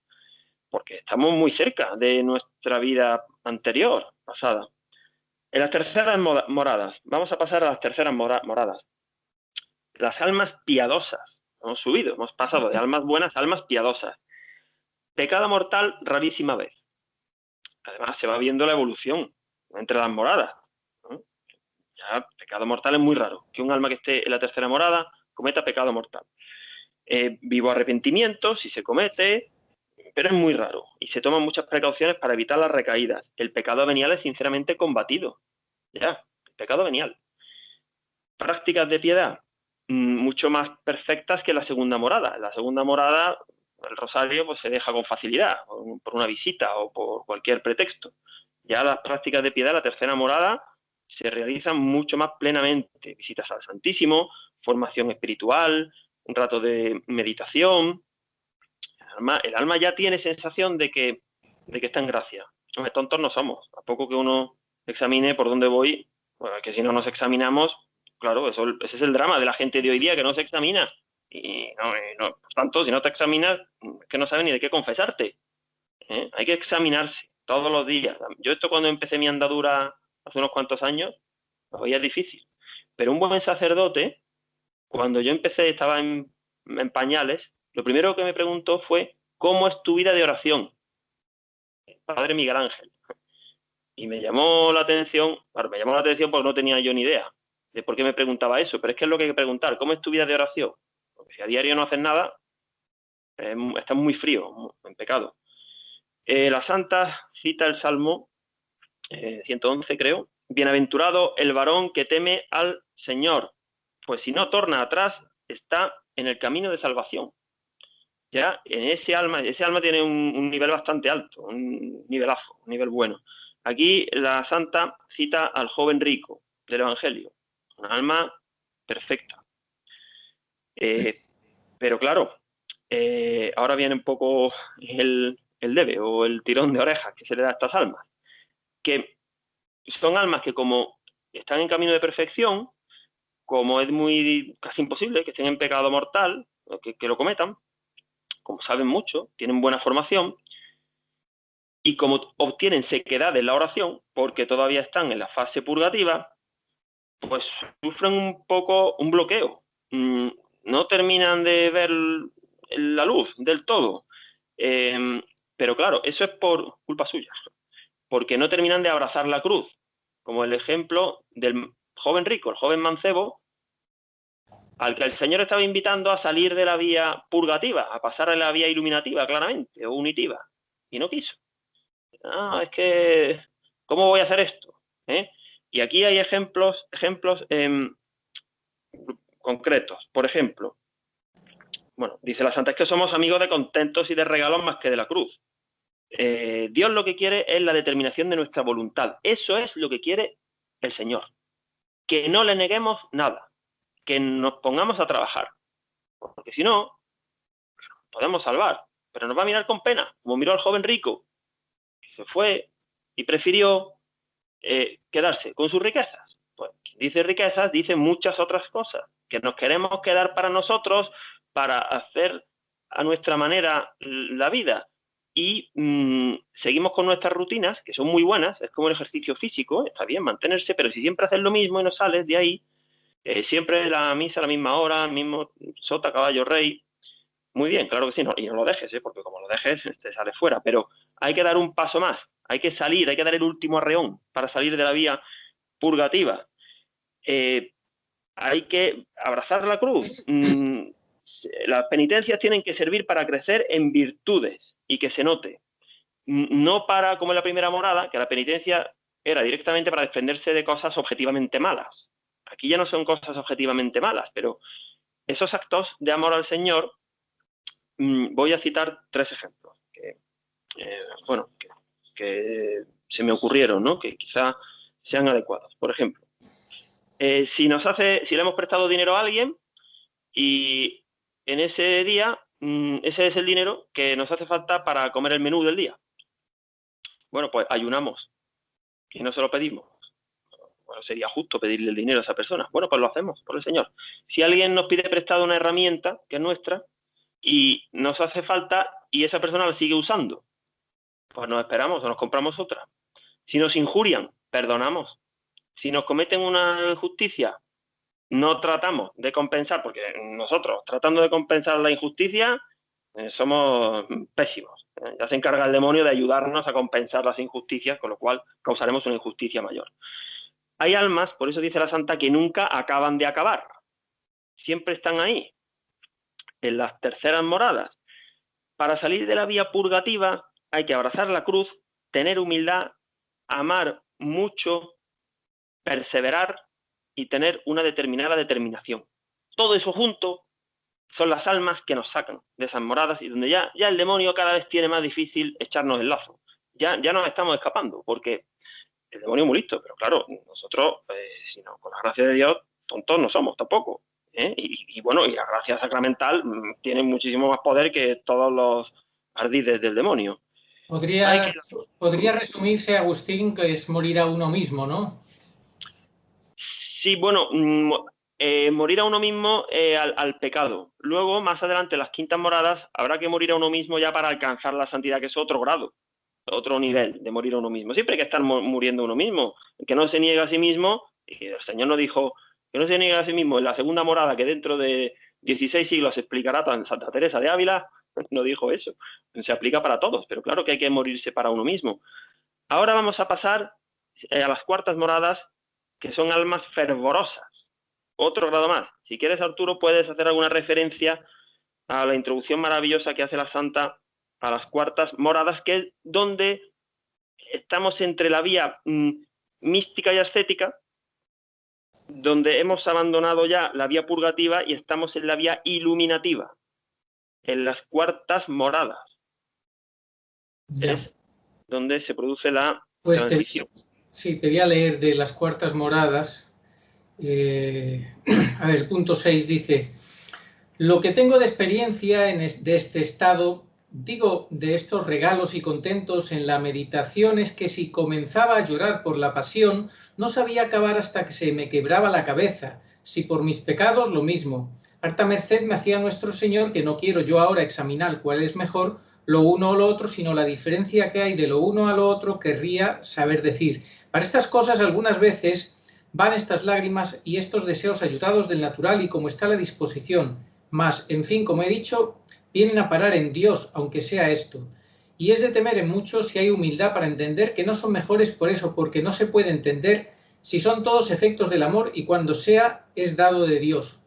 porque estamos muy cerca de nuestra vida anterior, pasada. En las terceras moradas, vamos a pasar a las terceras moradas. Las almas piadosas. Hemos pasado de almas buenas a almas piadosas. Pecado mortal, rarísima vez. Además, se va viendo la evolución entre las moradas, ¿no? Ya, pecado mortal es muy raro, que un alma que esté en la tercera morada cometa pecado mortal. Vivo arrepentimiento, si se comete, pero es muy raro, y se toman muchas precauciones para evitar las recaídas. El pecado venial es sinceramente combatido. Ya, el pecado venial. Prácticas de piedad, mucho más perfectas que la segunda morada. En la segunda morada, el rosario pues se deja con facilidad, por una visita o por cualquier pretexto. Ya las prácticas de piedad, la tercera morada, se realizan mucho más plenamente. Visitas al Santísimo, formación espiritual, un rato de meditación. El alma ya tiene sensación de que está en gracia. Tontos no somos. A poco que uno examine por dónde voy, bueno, que si no nos examinamos, claro, ese es el drama de la gente de hoy día, que no se examina. Y no, por tanto, si no te examinas, es que no sabes ni de qué confesarte. Hay que examinarse todos los días. Yo esto, cuando empecé mi andadura hace unos cuantos años, lo veía difícil. Pero un buen sacerdote, cuando yo empecé, estaba en pañales, lo primero que me preguntó fue: ¿cómo es tu vida de oración? Padre Miguel Ángel. Y me llamó la atención, porque no tenía yo ni idea de por qué me preguntaba eso, pero es que es lo que hay que preguntar, ¿cómo es tu vida de oración? Porque si a diario no haces nada, estás muy frío, en pecado. La santa cita el Salmo 111, creo. Bienaventurado el varón que teme al Señor, pues si no torna atrás, está en el camino de salvación. Ya en ese alma tiene un nivel bastante alto, un nivelazo, un nivel bueno. Aquí la santa cita al joven rico del Evangelio, un alma perfecta. Pero claro, ahora viene un poco el debe o el tirón de orejas que se le da a estas almas, que son almas que como están en camino de perfección, como es casi imposible que estén en pecado mortal, que lo cometan, como saben mucho, tienen buena formación, y como obtienen sequedad en la oración, porque todavía están en la fase purgativa, pues sufren un poco un bloqueo. No terminan de ver la luz del todo. Pero claro, eso es por culpa suya, porque no terminan de abrazar la cruz, como el ejemplo del joven rico, el joven mancebo, al que el Señor estaba invitando a salir de la vía purgativa, a pasar a la vía iluminativa, claramente, o unitiva, y no quiso. Es que, ¿cómo voy a hacer esto? Y aquí hay ejemplos concretos. Por ejemplo, bueno, dice la santa, es que somos amigos de contentos y de regalos más que de la cruz. Dios lo que quiere es la determinación de nuestra voluntad. Eso es lo que quiere el Señor. Que no le neguemos nada. Que nos pongamos a trabajar. Porque si no, podemos salvar. Pero nos va a mirar con pena, como miró al joven rico. Que se fue y prefirió quedarse con sus riquezas. Pues quien dice riquezas dice muchas otras cosas. Que nos queremos quedar para nosotros, para hacer a nuestra manera la vida. Y seguimos con nuestras rutinas, que son muy buenas, es como el ejercicio físico, está bien mantenerse, pero si siempre haces lo mismo y no sales de ahí, siempre la misa a la misma hora, mismo sota, caballo, rey, muy bien, claro que sí, y no lo dejes, porque como lo dejes, te sales fuera, pero hay que dar un paso más, hay que salir, hay que dar el último arreón para salir de la vía purgativa. Hay que abrazar la cruz. Las penitencias tienen que servir para crecer en virtudes y que se note. No para, como en la primera morada, que la penitencia era directamente para desprenderse de cosas objetivamente malas. Aquí ya no son cosas objetivamente malas, pero esos actos de amor al Señor, voy a citar 3 ejemplos que se me ocurrieron, ¿no? Que quizá sean adecuados. Por ejemplo, si le hemos prestado dinero a alguien y en ese día, ese es el dinero que nos hace falta para comer el menú del día. Bueno, pues ayunamos y no se lo pedimos. Bueno, sería justo pedirle el dinero a esa persona. Bueno, pues lo hacemos por el Señor. Si alguien nos pide prestado una herramienta que es nuestra y nos hace falta y esa persona la sigue usando, pues nos esperamos o nos compramos otra. Si nos injurian, perdonamos. Si nos cometen una injusticia, no tratamos de compensar, porque nosotros, tratando de compensar la injusticia, somos pésimos. Ya se encarga el demonio de ayudarnos a compensar las injusticias, con lo cual causaremos una injusticia mayor. Hay almas, por eso dice la santa, que nunca acaban de acabar. Siempre están ahí, en las terceras moradas. Para salir de la vía purgativa hay que abrazar la cruz, tener humildad, amar mucho, perseverar y tener una determinada determinación. Todo eso junto son las almas que nos sacan de esas moradas y donde ya el demonio cada vez tiene más difícil echarnos el lazo. Ya nos estamos escapando, porque el demonio es muy listo, pero claro, nosotros, si no, con la gracia de Dios, tontos no somos tampoco. Y la gracia sacramental tiene muchísimo más poder que todos los ardides del demonio. Podría resumirse, Agustín, que es morir a uno mismo, ¿no? Sí, bueno, morir a uno mismo al pecado. Luego, más adelante, en las quintas moradas, habrá que morir a uno mismo ya para alcanzar la santidad, que es otro grado, otro nivel de morir a uno mismo. Siempre hay que estar muriendo a uno mismo. El que no se niega a sí mismo, y el Señor nos dijo que no se niega a sí mismo en la segunda morada, que dentro de 16 siglos explicará Santa Teresa de Ávila, no dijo eso. Se aplica para todos, pero claro que hay que morirse para uno mismo. Ahora vamos a pasar a las cuartas moradas, que son almas fervorosas. Otro grado más. Si quieres, Arturo, puedes hacer alguna referencia a la introducción maravillosa que hace la Santa a las cuartas moradas, que es donde estamos entre la vía mística y ascética, donde hemos abandonado ya la vía purgativa y estamos en la vía iluminativa, en las cuartas moradas. Es donde se produce la transición. Te voy a leer de las cuartas moradas. A ver, el punto 6 dice: lo que tengo de experiencia de este estado, digo, de estos regalos y contentos en la meditación, es que si comenzaba a llorar por la pasión, no sabía acabar hasta que se me quebraba la cabeza. Si por mis pecados, lo mismo. Harta merced me hacía nuestro Señor, que no quiero yo ahora examinar cuál es mejor, lo uno o lo otro, sino la diferencia que hay de lo uno a lo otro querría saber decir. Para estas cosas algunas veces van estas lágrimas y estos deseos ayudados del natural y como está la disposición. Mas, en fin, como he dicho, vienen a parar en Dios, aunque sea esto. Y es de temer en mucho si hay humildad para entender que no son mejores por eso, porque no se puede entender si son todos efectos del amor y cuando sea es dado de Dios.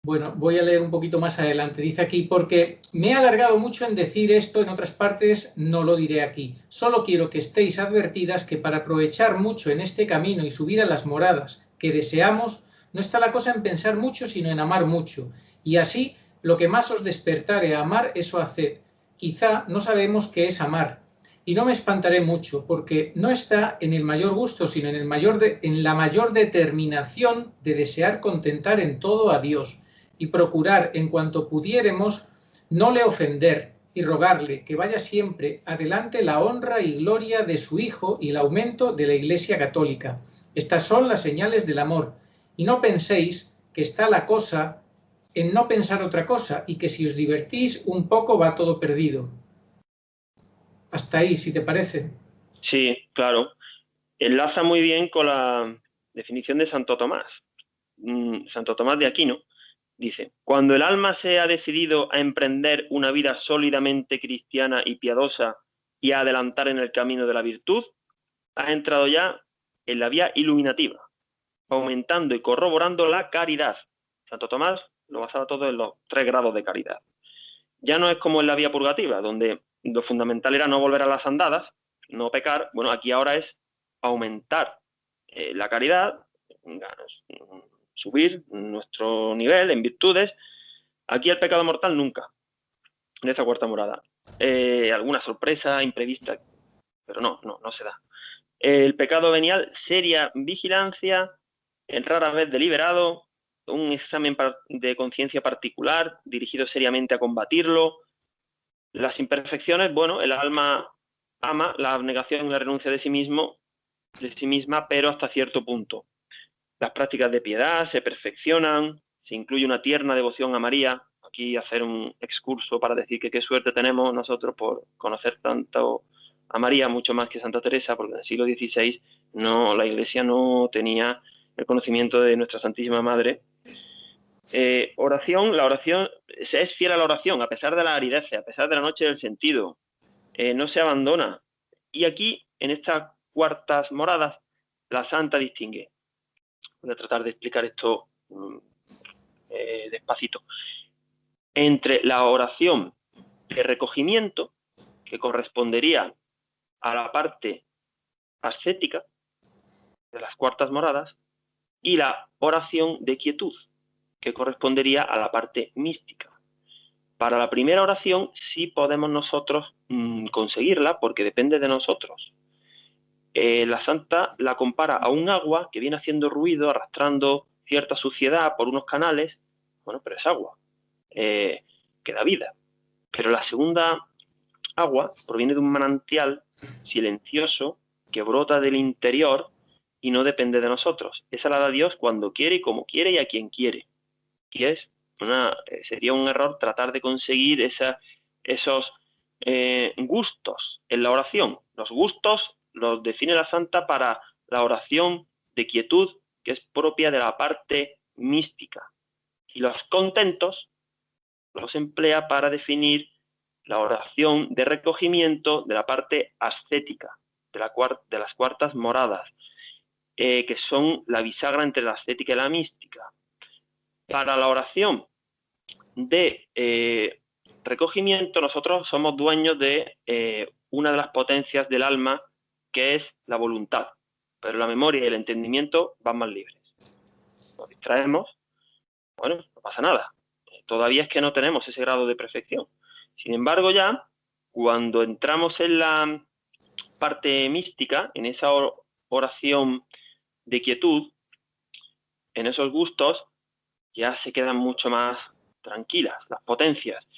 Bueno, voy a leer un poquito más adelante. Dice aquí: porque me he alargado mucho en decir esto en otras partes, no lo diré aquí. Solo quiero que estéis advertidas que para aprovechar mucho en este camino y subir a las moradas que deseamos, no está la cosa en pensar mucho, sino en amar mucho. Y así, lo que más os despertare a amar, eso haced. Quizá no sabemos qué es amar. Y no me espantaré mucho, porque no está en el mayor gusto, sino en la mayor determinación de desear contentar en todo a Dios y procurar, en cuanto pudiéremos, no le ofender y rogarle que vaya siempre adelante la honra y gloria de su Hijo y el aumento de la Iglesia Católica. Estas son las señales del amor. Y no penséis que está la cosa en no pensar otra cosa y que si os divertís un poco va todo perdido. Hasta ahí, si te parece. Sí, claro. Enlaza muy bien con la definición de Santo Tomás. Santo Tomás de Aquino dice: cuando el alma se ha decidido a emprender una vida sólidamente cristiana y piadosa y a adelantar en el camino de la virtud, ha entrado ya en la vía iluminativa, aumentando y corroborando la caridad. Santo Tomás lo basaba todo en los 3 grados de caridad. Ya no es como en la vía purgativa, donde lo fundamental era no volver a las andadas, no pecar. Bueno, aquí ahora es aumentar la caridad, subir nuestro nivel en virtudes. Aquí el pecado mortal nunca, en esa cuarta morada. Alguna sorpresa imprevista, pero no se da. El pecado venial, seria vigilancia, rara vez deliberado, un examen de conciencia particular, dirigido seriamente a combatirlo. Las imperfecciones, bueno, el alma ama la abnegación y la renuncia de sí misma, pero hasta cierto punto. Las prácticas de piedad se perfeccionan, se incluye una tierna devoción a María. Aquí hacer un excurso para decir que qué suerte tenemos nosotros por conocer tanto a María, mucho más que Santa Teresa, porque en el siglo XVI la Iglesia no tenía el conocimiento de nuestra Santísima Madre. La oración se es fiel a la oración, a pesar de la aridez, a pesar de la noche del sentido. No se abandona. Y aquí, en estas cuartas moradas, la Santa distingue. Voy a tratar de explicar esto despacito. Entre la oración de recogimiento, que correspondería a la parte ascética de las cuartas moradas, y la oración de quietud, que correspondería a la parte mística. Para la primera oración sí podemos nosotros conseguirla, porque depende de nosotros. La Santa la compara a un agua que viene haciendo ruido, arrastrando cierta suciedad por unos canales. Bueno, pero es agua, que da vida. Pero la segunda agua proviene de un manantial silencioso que brota del interior y no depende de nosotros. Esa la da Dios cuando quiere y como quiere y a quien quiere. Y sería un error tratar de conseguir esos gustos en la oración. Los gustos los define la Santa para la oración de quietud, que es propia de la parte mística. Y los contentos los emplea para definir la oración de recogimiento de la parte ascética. de las cuartas moradas, que son la bisagra entre la ascética y la mística. Para la oración de recogimiento, nosotros somos dueños de una de las potencias del alma, que es la voluntad, pero la memoria y el entendimiento van más libres. Nos distraemos, bueno, no pasa nada. Todavía es que no tenemos ese grado de perfección. Sin embargo, ya cuando entramos en la parte mística, en esa oración de quietud, en esos gustos, ya se quedan mucho más tranquilas las potencias,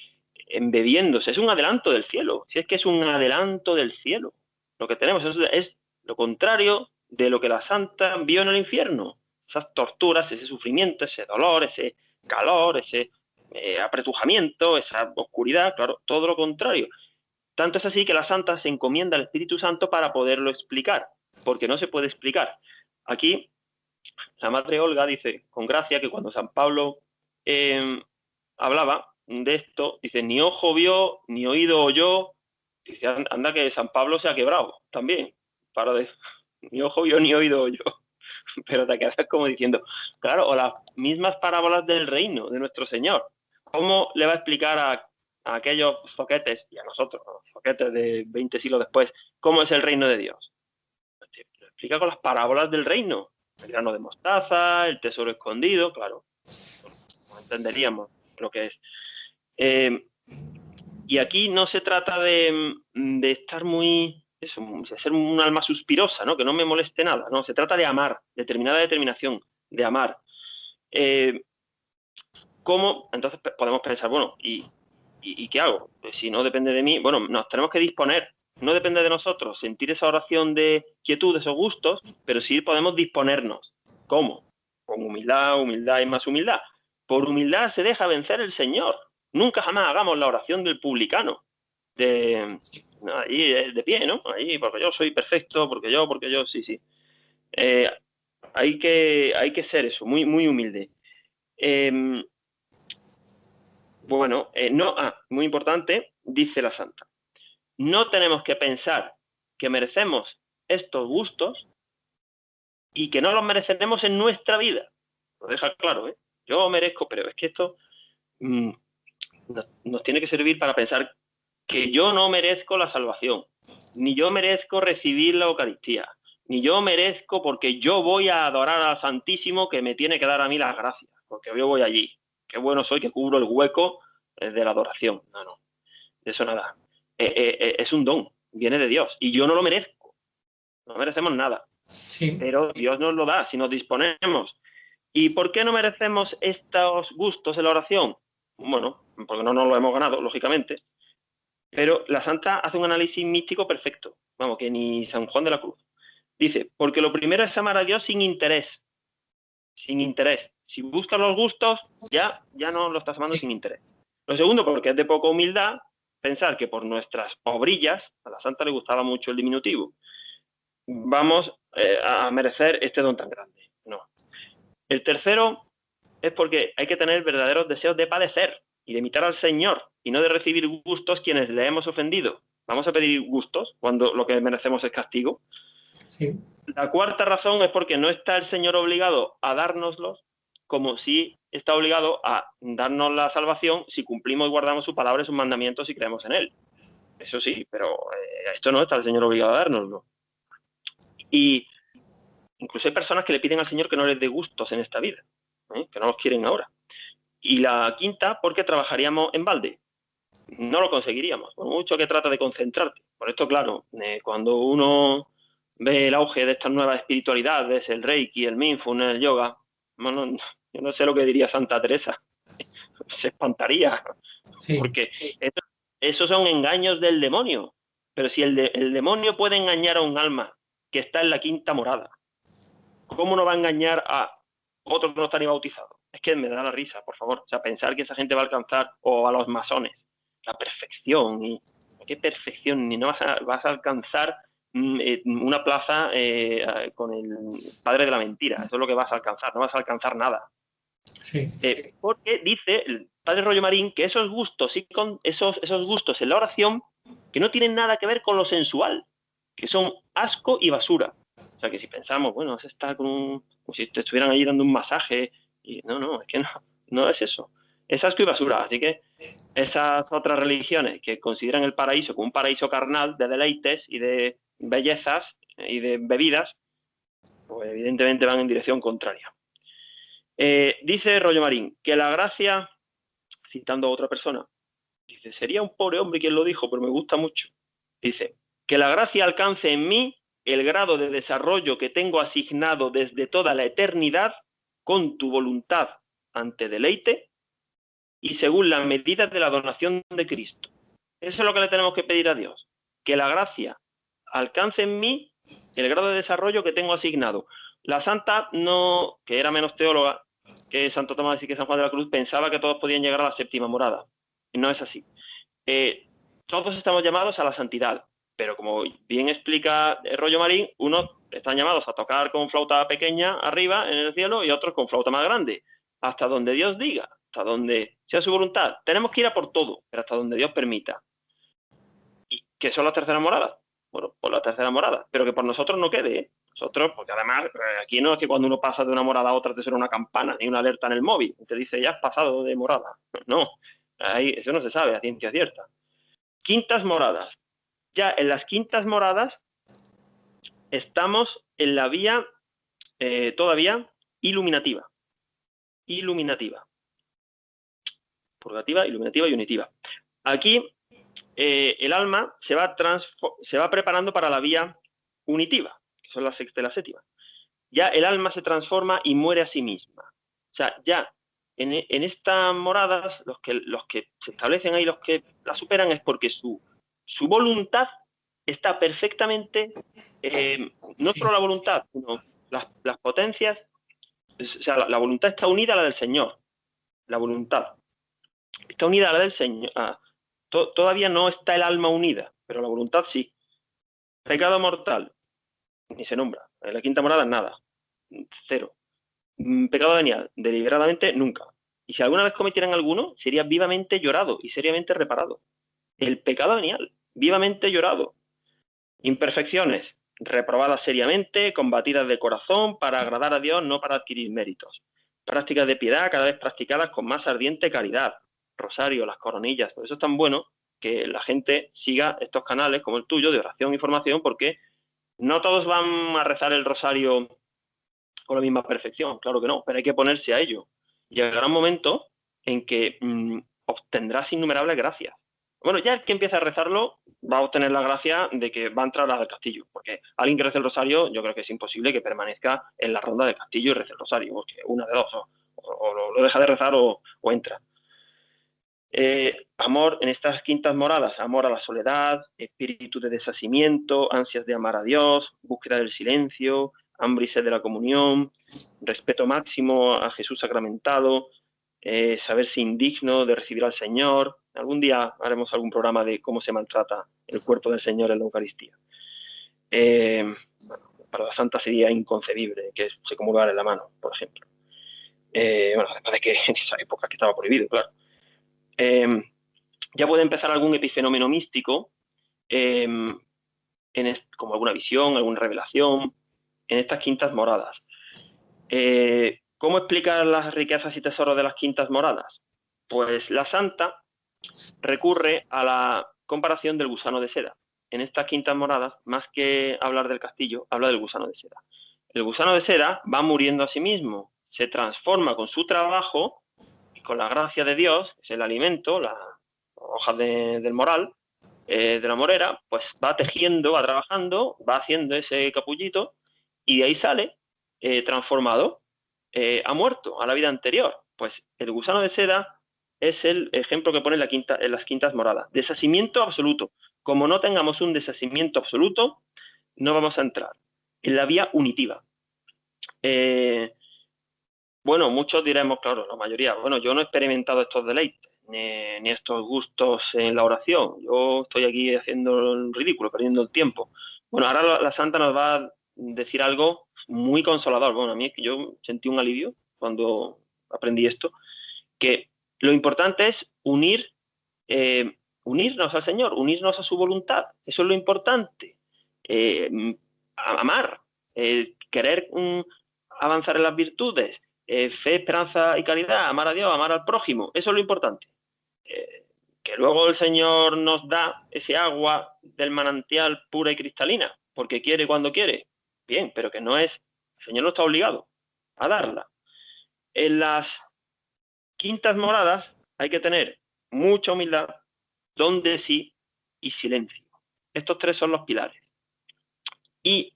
embebiéndose. Es un adelanto del cielo. Si es que es un adelanto del cielo. Lo que tenemos es lo contrario de lo que la santa vio en el infierno. Esas torturas, ese sufrimiento, ese dolor, ese calor, ese apretujamiento, esa oscuridad, claro, todo lo contrario. Tanto es así que la santa se encomienda al Espíritu Santo para poderlo explicar, porque no se puede explicar. Aquí la Madre Olga dice con gracia que cuando San Pablo hablaba de esto, dice, ni ojo vio, ni oído oyó, dice, anda que San Pablo se ha quebrado también, ni ojo vio, ni oído oyó. Pero te quedas como diciendo, claro, o las mismas parábolas del reino de nuestro Señor. ¿Cómo le va a explicar a aquellos zoquetes, y a nosotros, los zoquetes de 20 siglos después, cómo es el reino de Dios? Lo explica con las parábolas del reino. El grano de mostaza, el tesoro escondido, claro. No entenderíamos lo que es. Y aquí no se trata de estar muy... Eso, de ser un alma suspirosa, ¿no? Que no me moleste nada, no, se trata de amar, determinada determinación, de amar. ¿Cómo? Entonces podemos pensar, bueno, ¿y qué hago? Pues si no depende de mí, bueno, nos tenemos que disponer, no depende de nosotros sentir esa oración de quietud, esos gustos, pero sí podemos disponernos. ¿Cómo? Con humildad, humildad y más humildad. Por humildad se deja vencer el Señor. Nunca jamás hagamos la oración del publicano, ahí de pie, ¿no? Ahí, porque yo soy perfecto, porque yo, sí. Hay que ser eso, muy, muy humilde. Muy importante, dice la santa, no tenemos que pensar que merecemos estos gustos y que no los mereceremos en nuestra vida. Lo deja claro, ¿eh? Yo merezco, pero es que esto nos tiene que servir para pensar que yo no merezco la salvación, ni yo merezco recibir la Eucaristía, ni yo merezco porque yo voy a adorar al Santísimo que me tiene que dar a mí las gracias, porque yo voy allí. Qué bueno soy que cubro el hueco de la adoración. No, de eso nada. Es un don, viene de Dios, y yo no lo merezco. No merecemos nada. Sí. Pero Dios nos lo da si nos disponemos. ¿Y por qué no merecemos estos gustos en la oración? Bueno, porque no nos lo hemos ganado, lógicamente. Pero la santa hace un análisis místico perfecto, vamos, que ni San Juan de la Cruz. Dice, porque lo primero es amar a Dios sin interés. Sin interés. Si buscas los gustos, ya no lo estás amando sin interés. Lo segundo, porque es de poca humildad pensar que por nuestras obrillas, a la santa le gustaba mucho el diminutivo, vamos a merecer este don tan grande. No. El tercero es porque hay que tener verdaderos deseos de padecer y de imitar al Señor y no de recibir gustos quienes le hemos ofendido. Vamos a pedir gustos cuando lo que merecemos es castigo. Sí. La cuarta razón es porque no está el Señor obligado a dárnoslos como si está obligado a darnos la salvación si cumplimos y guardamos su palabra y sus mandamientos y creemos en Él. Eso sí, pero esto no está el Señor obligado a dárnoslo. Y incluso hay personas que le piden al Señor que no les dé gustos en esta vida, que no los quieren ahora. Y la quinta, porque trabajaríamos en balde. No lo conseguiríamos, por mucho que trata de concentrarte. Por esto, claro, cuando uno ve el auge de estas nuevas espiritualidades, el Reiki, el Mindfulness, el yoga, bueno, yo no sé lo que diría Santa Teresa. Se espantaría. Sí. Porque esos son engaños del demonio. Pero si el demonio puede engañar a un alma que está en la quinta morada, ¿cómo no va a engañar a otros que no están ni bautizados? Es que me da la risa, por favor. O sea, pensar que esa gente va a alcanzar, o a los masones, la perfección. ¿Y qué perfección? Ni no vas a alcanzar una plaza con el padre de la mentira. Eso es lo que vas a alcanzar. No vas a alcanzar nada. Sí. Porque dice el padre Rollo Marín que esos gustos esos gustos en la oración que no tienen nada que ver con lo sensual, que son asco y basura. O sea, que si pensamos, bueno, se está como si te estuvieran ahí dando un masaje, y no, es que no es eso. Es asco y basura. Así que esas otras religiones que consideran el paraíso como un paraíso carnal de deleites y de bellezas y de bebidas, pues evidentemente van en dirección contraria. Dice Rollo Marín que la gracia, citando a otra persona, dice, sería un pobre hombre quien lo dijo, pero me gusta mucho. Dice, que la gracia alcance en mí el grado de desarrollo que tengo asignado desde toda la eternidad con tu voluntad ante deleite y según las medidas de la donación de Cristo. Eso es lo que le tenemos que pedir a Dios, que la gracia alcance en mí el grado de desarrollo que tengo asignado. La santa, no, que era menos teóloga que Santo Tomás y que San Juan de la Cruz, pensaba que todos podían llegar a la séptima morada. Y no es así. Todos estamos llamados a la santidad, pero como bien explica Rollo Marín, unos están llamados a tocar con flauta pequeña arriba en el cielo y otros con flauta más grande, hasta donde Dios diga, hasta donde sea su voluntad. Tenemos que ir a por todo, pero hasta donde Dios permita. ¿Y qué son las terceras moradas? Bueno, pues la tercera morada, pero que por nosotros no quede, ¿eh? Nosotros, porque además aquí no es que cuando uno pasa de una morada a otra te suena una campana ni una alerta en el móvil, te dice ya has pasado de morada. No, eso no se sabe a ciencia cierta. Quintas moradas. Ya en las quintas moradas estamos en la vía todavía iluminativa. Iluminativa. Purgativa, iluminativa y unitiva. Aquí el alma se va preparando para la vía unitiva, que son la sexta y la séptima. Ya el alma se transforma y muere a sí misma. O sea, ya en estas moradas, los que se establecen ahí, los que la superan, es porque su voluntad está perfectamente, no solo la voluntad, sino las potencias, o sea, la voluntad está unida a la del Señor. La voluntad está unida a la del Señor. Todavía no está el alma unida, pero la voluntad sí. Pecado mortal, ni se nombra. En la quinta morada, nada. 0. Pecado venial, deliberadamente, nunca. Y si alguna vez cometieran alguno, sería vivamente llorado y seriamente reparado. El pecado venial, vivamente llorado. Imperfecciones, reprobadas seriamente, combatidas de corazón para agradar a Dios, no para adquirir méritos. Prácticas de piedad cada vez practicadas con más ardiente caridad. Rosario, las coronillas, por eso es tan bueno que la gente siga estos canales como el tuyo de oración y formación, porque no todos van a rezar el rosario con la misma perfección, claro que no, pero hay que ponerse a ello. Y llegará un momento en que obtendrás innumerables gracias. Bueno, ya el que empieza a rezarlo va a obtener la gracia de que va a entrar al castillo, porque alguien que rece el rosario, yo creo que es imposible que permanezca en la ronda del castillo y rece el rosario, porque una de dos, o lo deja de rezar o entra. Amor en estas quintas moradas, amor a la soledad, espíritu de desasimiento, ansias de amar a Dios, búsqueda del silencio, hambre y sed de la comunión, respeto máximo a Jesús sacramentado, saberse indigno de recibir al Señor. Algún día haremos algún programa de cómo se maltrata el cuerpo del Señor en la Eucaristía. Para la santa sería inconcebible que se comulgara en la mano, por ejemplo. Bueno, después de que en esa época que estaba prohibido, claro. Ya puede empezar algún epifenómeno místico, como alguna visión, alguna revelación, en estas quintas moradas. ¿Cómo explicar las riquezas y tesoros de las quintas moradas? Pues la santa recurre a la comparación del gusano de seda. En estas quintas moradas, más que hablar del castillo, habla del gusano de seda. El gusano de seda va muriendo a sí mismo, se transforma con su trabajo y con la gracia de Dios, que es el alimento, las hojas del moral, de la morera, pues va tejiendo, va trabajando, va haciendo ese capullito y de ahí sale transformado, ha muerto a la vida anterior. Pues el gusano de seda es el ejemplo que pone en las quintas moradas. Desasimiento absoluto. Como no tengamos un desasimiento absoluto, no vamos a entrar en la vía unitiva. Bueno, muchos diremos, claro, la mayoría, bueno, yo no he experimentado estos deleites, ni estos gustos en la oración. Yo estoy aquí haciendo el ridículo, perdiendo el tiempo. Bueno, ahora la santa nos va a decir algo muy consolador. Bueno, a mí es que yo sentí un alivio cuando aprendí esto, que lo importante es unirnos al Señor, unirnos a su voluntad. Eso es lo importante. amar, querer avanzar en las virtudes, fe, esperanza y caridad, amar a Dios, amar al prójimo, eso es lo importante. Que luego el Señor nos da ese agua del manantial pura y cristalina, porque quiere cuando quiere, bien, pero que no es, el Señor no está obligado a darla. En las quintas moradas hay que tener mucha humildad, don de sí y silencio. Estos tres son los pilares. Y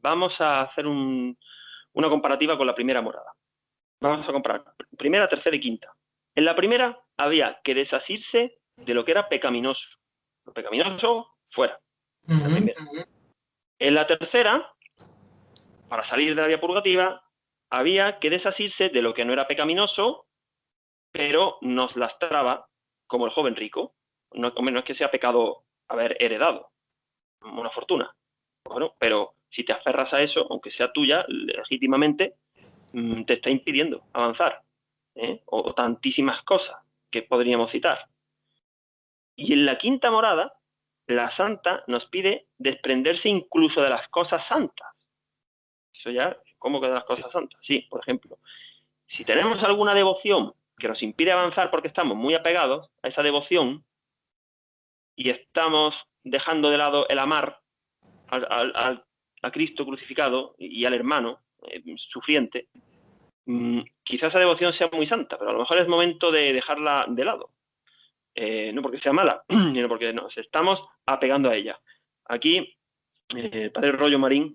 vamos a hacer una comparativa con la primera morada. Vamos a comparar primera, tercera y quinta. En la primera había que desasirse de lo que era pecaminoso. Lo pecaminoso, fuera. La primera. En la tercera, para salir de la vía purgativa, había que desasirse de lo que no era pecaminoso, pero nos lastraba, como el joven rico. No es que sea pecado haber heredado una fortuna. Bueno, pero si te aferras a eso, aunque sea tuya, legítimamente, te está impidiendo avanzar. O tantísimas cosas que podríamos citar. Y en la quinta morada, la santa nos pide desprenderse incluso de las cosas santas. Eso ya, ¿cómo que de las cosas santas? Sí, por ejemplo, si tenemos alguna devoción que nos impide avanzar porque estamos muy apegados a esa devoción y estamos dejando de lado el amar a Cristo crucificado y al hermano sufriente, quizás esa devoción sea muy santa, pero a lo mejor es momento de dejarla de lado. No porque sea mala, sino porque nos estamos apegando a ella. Aquí, el padre Rollo Marín,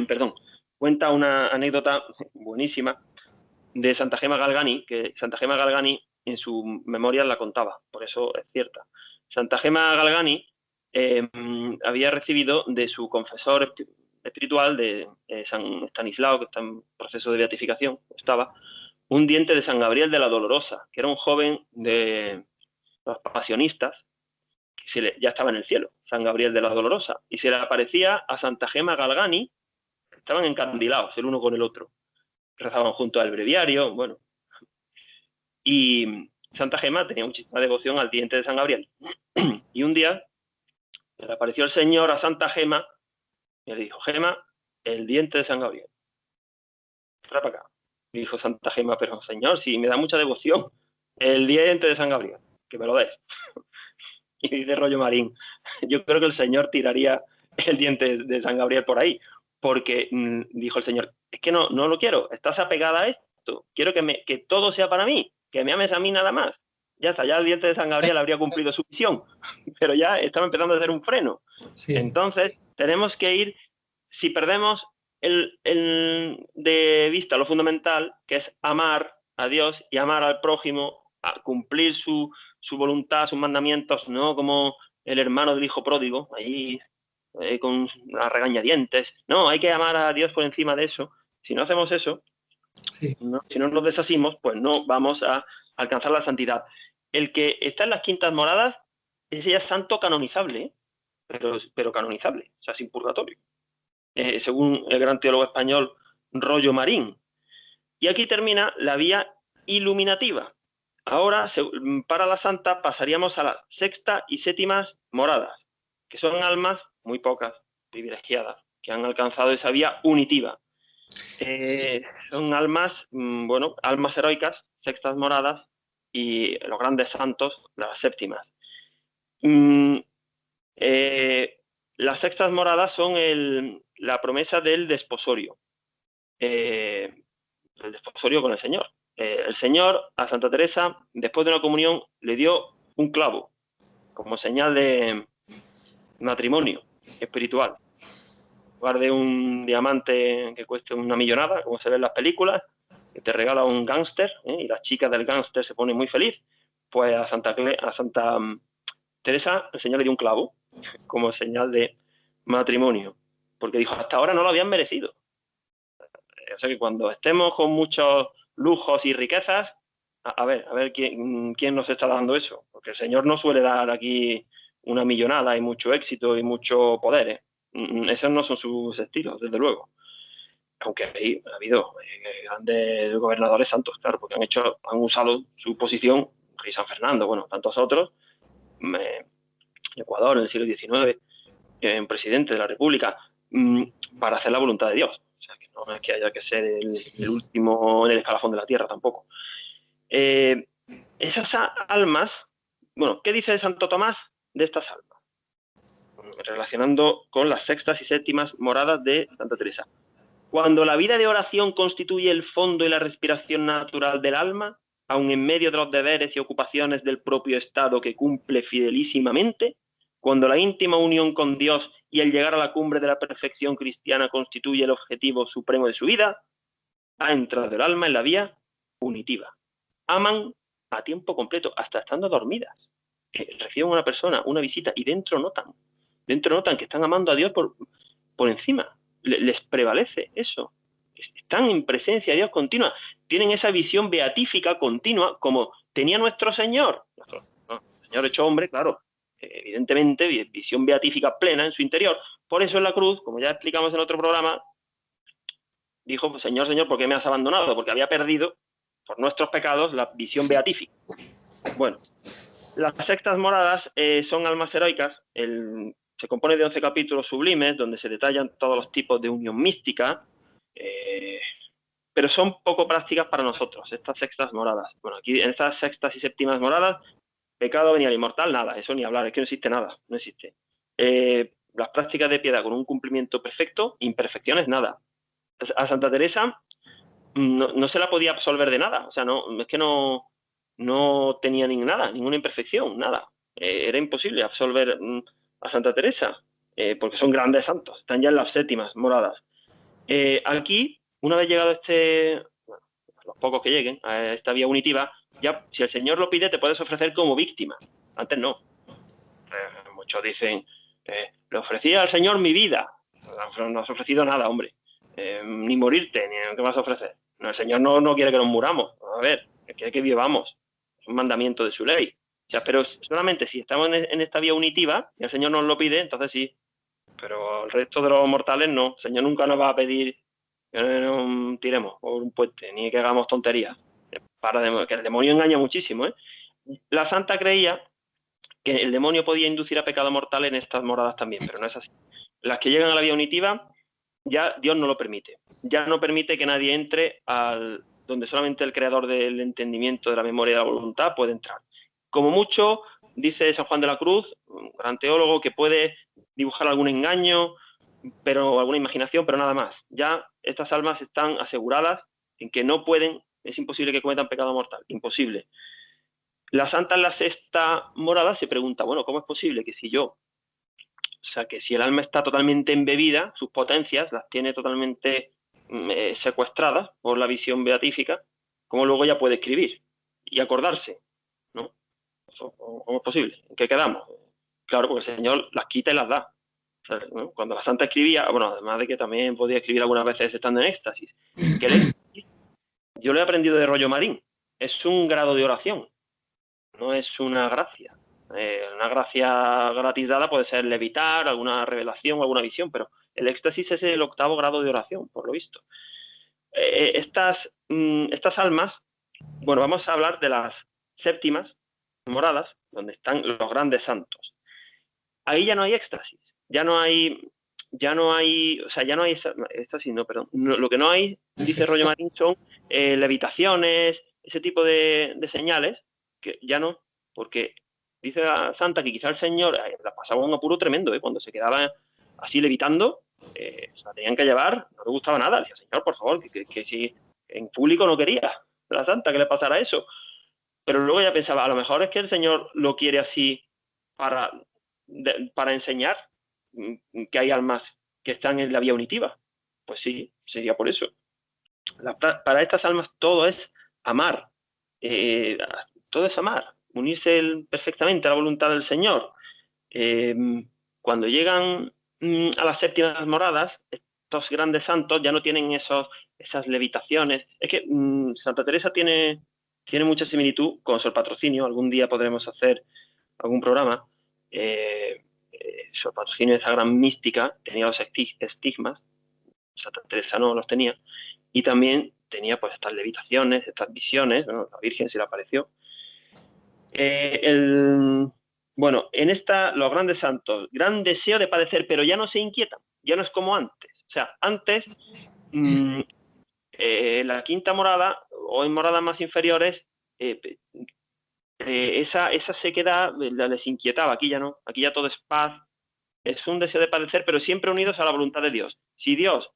perdón, cuenta una anécdota buenísima de Santa Gema Galgani, que Santa Gema Galgani en su memoria la contaba, por eso es cierta. Santa Gema Galgani había recibido de su confesor espiritual, de San Estanislao, que está en proceso de beatificación, estaba, un diente de San Gabriel de la Dolorosa, que era un joven de los pasionistas, que ya estaba en el cielo, San Gabriel de la Dolorosa, y se le aparecía a Santa Gema Galgani, estaban encandilados el uno con el otro, rezaban junto al breviario, bueno. Y Santa Gema tenía muchísima devoción al diente de San Gabriel. Y un día se le apareció el Señor a Santa Gema y le dijo: Gema, el diente de San Gabriel. Trae para acá. Y dijo Santa Gema: pero Señor, si me da mucha devoción, el diente de San Gabriel, que me lo des. Y dice Rollo Marín: yo creo que el Señor tiraría el diente de San Gabriel por ahí, porque dijo el Señor: es que no lo quiero, estás apegada a esto, quiero que todo sea para mí, que me ames a mí nada más. Ya está, ya el diente de San Gabriel habría cumplido su misión, pero ya estaba empezando a hacer un freno. Sí. Entonces, tenemos que ir, si perdemos de vista lo fundamental, que es amar a Dios y amar al prójimo, a cumplir su voluntad, sus mandamientos, no como el hermano del hijo pródigo, ahí con las regañadientes. No, hay que amar a Dios por encima de eso. Si no hacemos eso, sí, si no nos desasimos, pues no vamos a alcanzar la santidad. El que está en las quintas moradas es ya santo canonizable, pero canonizable, o sea, sin purgatorio, según el gran teólogo español Rollo Marín. Y aquí termina la vía iluminativa. Ahora, para la santa, pasaríamos a las sexta y séptimas moradas, que son almas muy pocas, privilegiadas, que han alcanzado esa vía unitiva. Son almas, bueno, almas heroicas, sextas moradas, y los grandes santos, las séptimas. Las sextas moradas son la promesa del desposorio. El desposorio con el Señor. El Señor a Santa Teresa, después de una comunión, le dio un clavo como señal de matrimonio espiritual. En lugar de un diamante que cueste una millonada, como se ve en las películas, que te regala un gángster, y la chica del gángster se pone muy feliz, pues a Santa Teresa el Señor le dio un clavo como señal de matrimonio, porque dijo: hasta ahora no lo habían merecido. O sea que cuando estemos con muchos lujos y riquezas, a ver quién nos está dando eso, porque el Señor no suele dar aquí una millonada y mucho éxito y mucho poder, Esos no son sus estilos, desde luego. Aunque ha habido grandes gobernadores santos, claro, porque han usado su posición, rey San Fernando, bueno, tantos otros, Ecuador en el siglo XIX, un presidente de la República, para hacer la voluntad de Dios. O sea, que no es que haya que ser el último en el escalafón de la tierra tampoco. Esas almas, bueno, ¿qué dice Santo Tomás de estas almas? Relacionando con las sextas y séptimas moradas de Santa Teresa. Cuando la vida de oración constituye el fondo y la respiración natural del alma, aun en medio de los deberes y ocupaciones del propio estado que cumple fidelísimamente, cuando la íntima unión con Dios y el llegar a la cumbre de la perfección cristiana constituye el objetivo supremo de su vida, ha entrado el alma en la vía unitiva. Aman a tiempo completo, hasta estando dormidas. Reciben una persona, una visita, y dentro notan que están amando a Dios por encima. Les prevalece eso. Están en presencia de Dios continua. Tienen esa visión beatífica continua como tenía nuestro Señor. El Señor hecho hombre, claro, evidentemente, visión beatífica plena en su interior. Por eso en la cruz, como ya explicamos en otro programa, dijo, Señor, Señor, ¿por qué me has abandonado? Porque había perdido, por nuestros pecados, la visión beatífica. Bueno, las sextas moradas son almas heroicas. Se compone de 11 capítulos sublimes donde se detallan todos los tipos de unión mística, pero son poco prácticas para nosotros, estas sextas moradas. Bueno, aquí en estas sextas y séptimas moradas, pecado venial y mortal, nada, eso ni hablar, es que no existe nada, no existe. Las prácticas de piedad con un cumplimiento perfecto, imperfecciones, nada. A Santa Teresa no se la podía absolver de nada, o sea, es que no tenía ninguna imperfección, nada. Era imposible absolver a Santa Teresa, porque son grandes santos, están ya en las séptimas moradas. Aquí, una vez llegado los pocos que lleguen a esta vía unitiva, ya si el Señor lo pide te puedes ofrecer como víctima. Antes no. Muchos dicen, le ofrecía al Señor mi vida. No has ofrecido nada, hombre. Ni morirte, ni ¿qué vas a ofrecer? No, el Señor no quiere que nos muramos. A ver, quiere que vivamos. Es un mandamiento de su ley. O sea, pero solamente si estamos en esta vía unitiva y el Señor nos lo pide, entonces sí. Pero el resto de los mortales no. El Señor nunca nos va a pedir que no tiremos por un puente, ni que hagamos tonterías. Que el demonio engaña muchísimo, ¿eh? La santa creía que el demonio podía inducir a pecado mortal en estas moradas también, pero no es así. Las que llegan a la vía unitiva, ya Dios no lo permite. Ya no permite que nadie entre donde solamente el creador del entendimiento, de la memoria y de la voluntad puede entrar. Como mucho, dice San Juan de la Cruz, un gran teólogo, que puede dibujar algún engaño, pero alguna imaginación, pero nada más. Ya estas almas están aseguradas en que no pueden, es imposible que cometan pecado mortal, imposible. La santa en la sexta morada se pregunta, bueno, ¿cómo es posible que si que si el alma está totalmente embebida, sus potencias las tiene totalmente secuestradas por la visión beatífica, ¿cómo luego ya puede escribir y acordarse? ¿No? ¿Cómo es posible? ¿En qué quedamos? Claro, porque el Señor las quita y las da. O sea, ¿no? Cuando la santa escribía, bueno, además de que también podía escribir algunas veces estando en éxtasis, yo lo he aprendido de Rollo Marín, es un grado de oración, no es una gracia. Una gracia gratis dada puede ser levitar, alguna revelación, alguna visión, pero el éxtasis es el 8º grado de oración, por lo visto. Estas almas, bueno, vamos a hablar de las séptimas moradas, donde están los grandes santos. Ahí ya no hay éxtasis, ya no hay éxtasis, no, perdón. Lo que no hay, dice Rollo Marín, son levitaciones, ese tipo de señales, que ya no, porque dice la santa que quizá el Señor la pasaba un apuro tremendo, cuando se quedaba así levitando, se la tenían que llevar, no le gustaba nada. Decía, Señor, por favor, que si en público no quería la santa que le pasara eso. Pero luego ya pensaba, a lo mejor es que el Señor lo quiere así para enseñar que hay almas que están en la vía unitiva. Pues sí, sería por eso. Para estas almas todo es amar. Todo es amar, unirse perfectamente a la voluntad del Señor. Cuando llegan a las séptimas moradas, estos grandes santos ya no tienen esas levitaciones. Es que Santa Teresa tiene mucha similitud con Sor Patrocinio. Algún día podremos hacer algún programa. Sor Patrocinio, esa gran mística, tenía los estigmas. Santa Teresa no los tenía. Y también tenía pues estas levitaciones, estas visiones. Bueno, la Virgen se le apareció. Bueno, en esta, los grandes santos, gran deseo de padecer, pero ya no se inquietan, ya no es como antes. O sea, antes, la quinta morada, o en moradas más inferiores, esa sequedad les inquietaba. Aquí ya no, aquí ya todo es paz, es un deseo de padecer, pero siempre unidos a la voluntad de Dios. Si Dios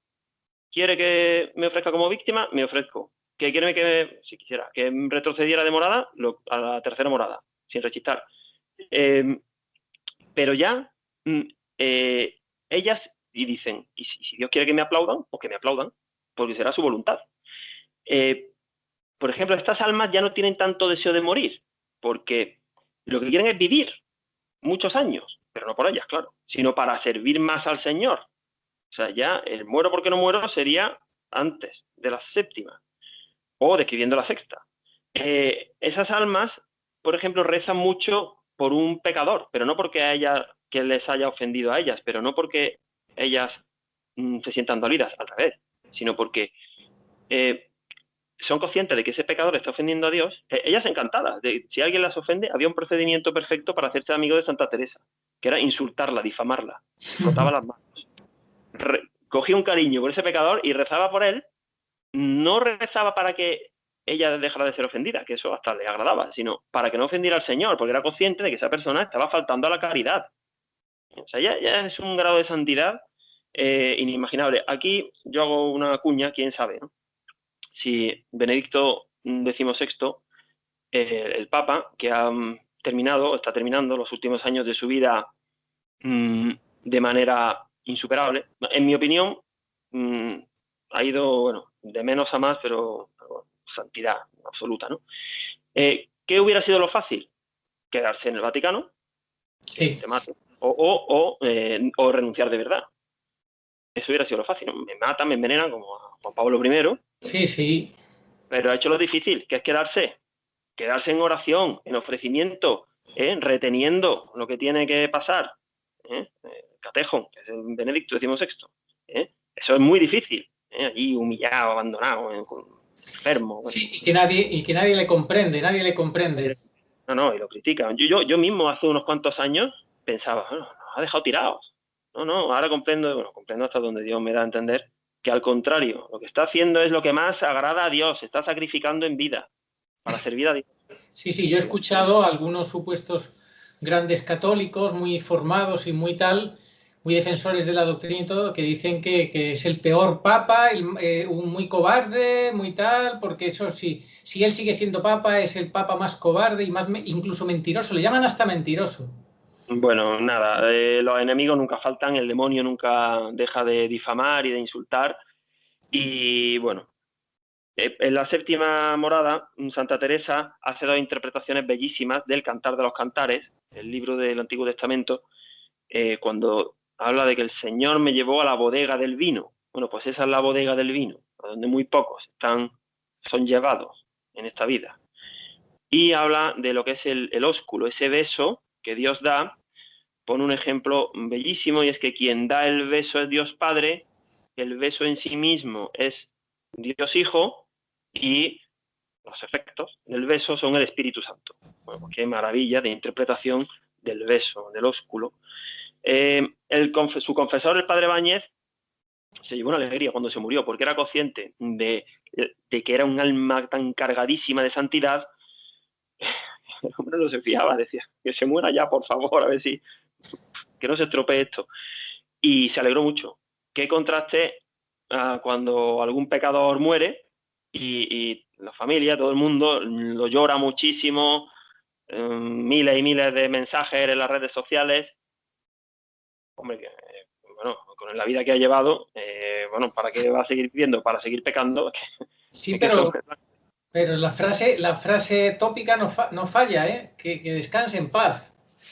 quiere que me ofrezca como víctima, me ofrezco. Que quiere que, si quisiera, que retrocediera de morada, a la tercera morada, sin rechistar. Pero ya ellas y dicen, y si Dios quiere que me aplaudan, pues que me aplaudan, porque será su voluntad. Por ejemplo, estas almas ya no tienen tanto deseo de morir, porque lo que quieren es vivir muchos años, pero no por ellas, claro, sino para servir más al Señor. O sea, ya el muero porque no muero sería antes de la séptima, o describiendo la sexta. Esas almas, por ejemplo, rezan mucho por un pecador, pero no porque que les haya ofendido a ellas, pero no porque ellas se sientan dolidas, al revés, sino porque son conscientes de que ese pecador está ofendiendo a Dios. Ellas encantadas, si alguien las ofende, había un procedimiento perfecto para hacerse amigo de Santa Teresa, que era insultarla, difamarla, frotaba las manos, cogía un cariño por ese pecador y rezaba por él. No rezaba para que ella dejara de ser ofendida, que eso hasta le agradaba, sino para que no ofendiera al Señor, porque era consciente de que esa persona estaba faltando a la caridad. O sea, ya es un grado de santidad inimaginable. Aquí yo hago una cuña, quién sabe, ¿no? Si Benedicto XVI, el Papa, que está terminando los últimos años de su vida de manera insuperable, en mi opinión, ha ido, bueno, de menos a más, pero santidad absoluta, ¿no? ¿Qué hubiera sido lo fácil? Quedarse en el Vaticano, sí. Te mato, o renunciar de verdad. Eso hubiera sido lo fácil, ¿no? Me matan, me envenenan, como a Juan Pablo I. Sí, sí. Pero ha hecho lo difícil, que es quedarse en oración, en ofrecimiento, reteniendo lo que tiene que pasar. Catejón, que es el Benedicto XVI. Eso es muy difícil. Allí humillado, abandonado, enfermo. Bueno. Sí, y que nadie le comprende, No, y lo critican. Yo mismo hace unos cuantos años pensaba, bueno, nos ha dejado tirados. No, ahora comprendo hasta donde Dios me da a entender que al contrario, lo que está haciendo es lo que más agrada a Dios, se está sacrificando en vida para servir a Dios. Sí, yo he escuchado a algunos supuestos grandes católicos muy formados y muy defensores de la doctrina y todo, que dicen que es el peor papa, muy cobarde, muy tal, porque eso sí, si él sigue siendo papa, es el papa más cobarde y incluso mentiroso, le llaman hasta mentiroso. Bueno, nada, los enemigos nunca faltan, el demonio nunca deja de difamar y de insultar. Y bueno, en la séptima morada, Santa Teresa hace dos interpretaciones bellísimas del Cantar de los Cantares, el libro del Antiguo Testamento, cuando habla de que el Señor me llevó a la bodega del vino. Bueno, pues esa es la bodega del vino, a donde muy pocos son llevados en esta vida. Y habla de lo que es el ósculo, ese beso que Dios da. Pone un ejemplo bellísimo y es que quien da el beso es Dios Padre, el beso en sí mismo es Dios Hijo y los efectos del beso son el Espíritu Santo. Bueno, pues qué maravilla de interpretación del beso, del ósculo. Su confesor, el padre Báñez, se llevó una alegría cuando se murió porque era consciente de que era un alma tan cargadísima de santidad. El hombre no se fiaba, decía, que se muera ya, por favor, a ver si que no se estropee esto. Y se alegró mucho. Qué contraste cuando algún pecador muere y la familia, todo el mundo lo llora muchísimo, miles y miles de mensajes en las redes sociales. Hombre, bueno, con la vida que ha llevado, bueno, ¿para qué va a seguir viviendo? ¿Para seguir pecando? Sí, pero la frase tópica no falla, ¿eh? Que descanse en paz.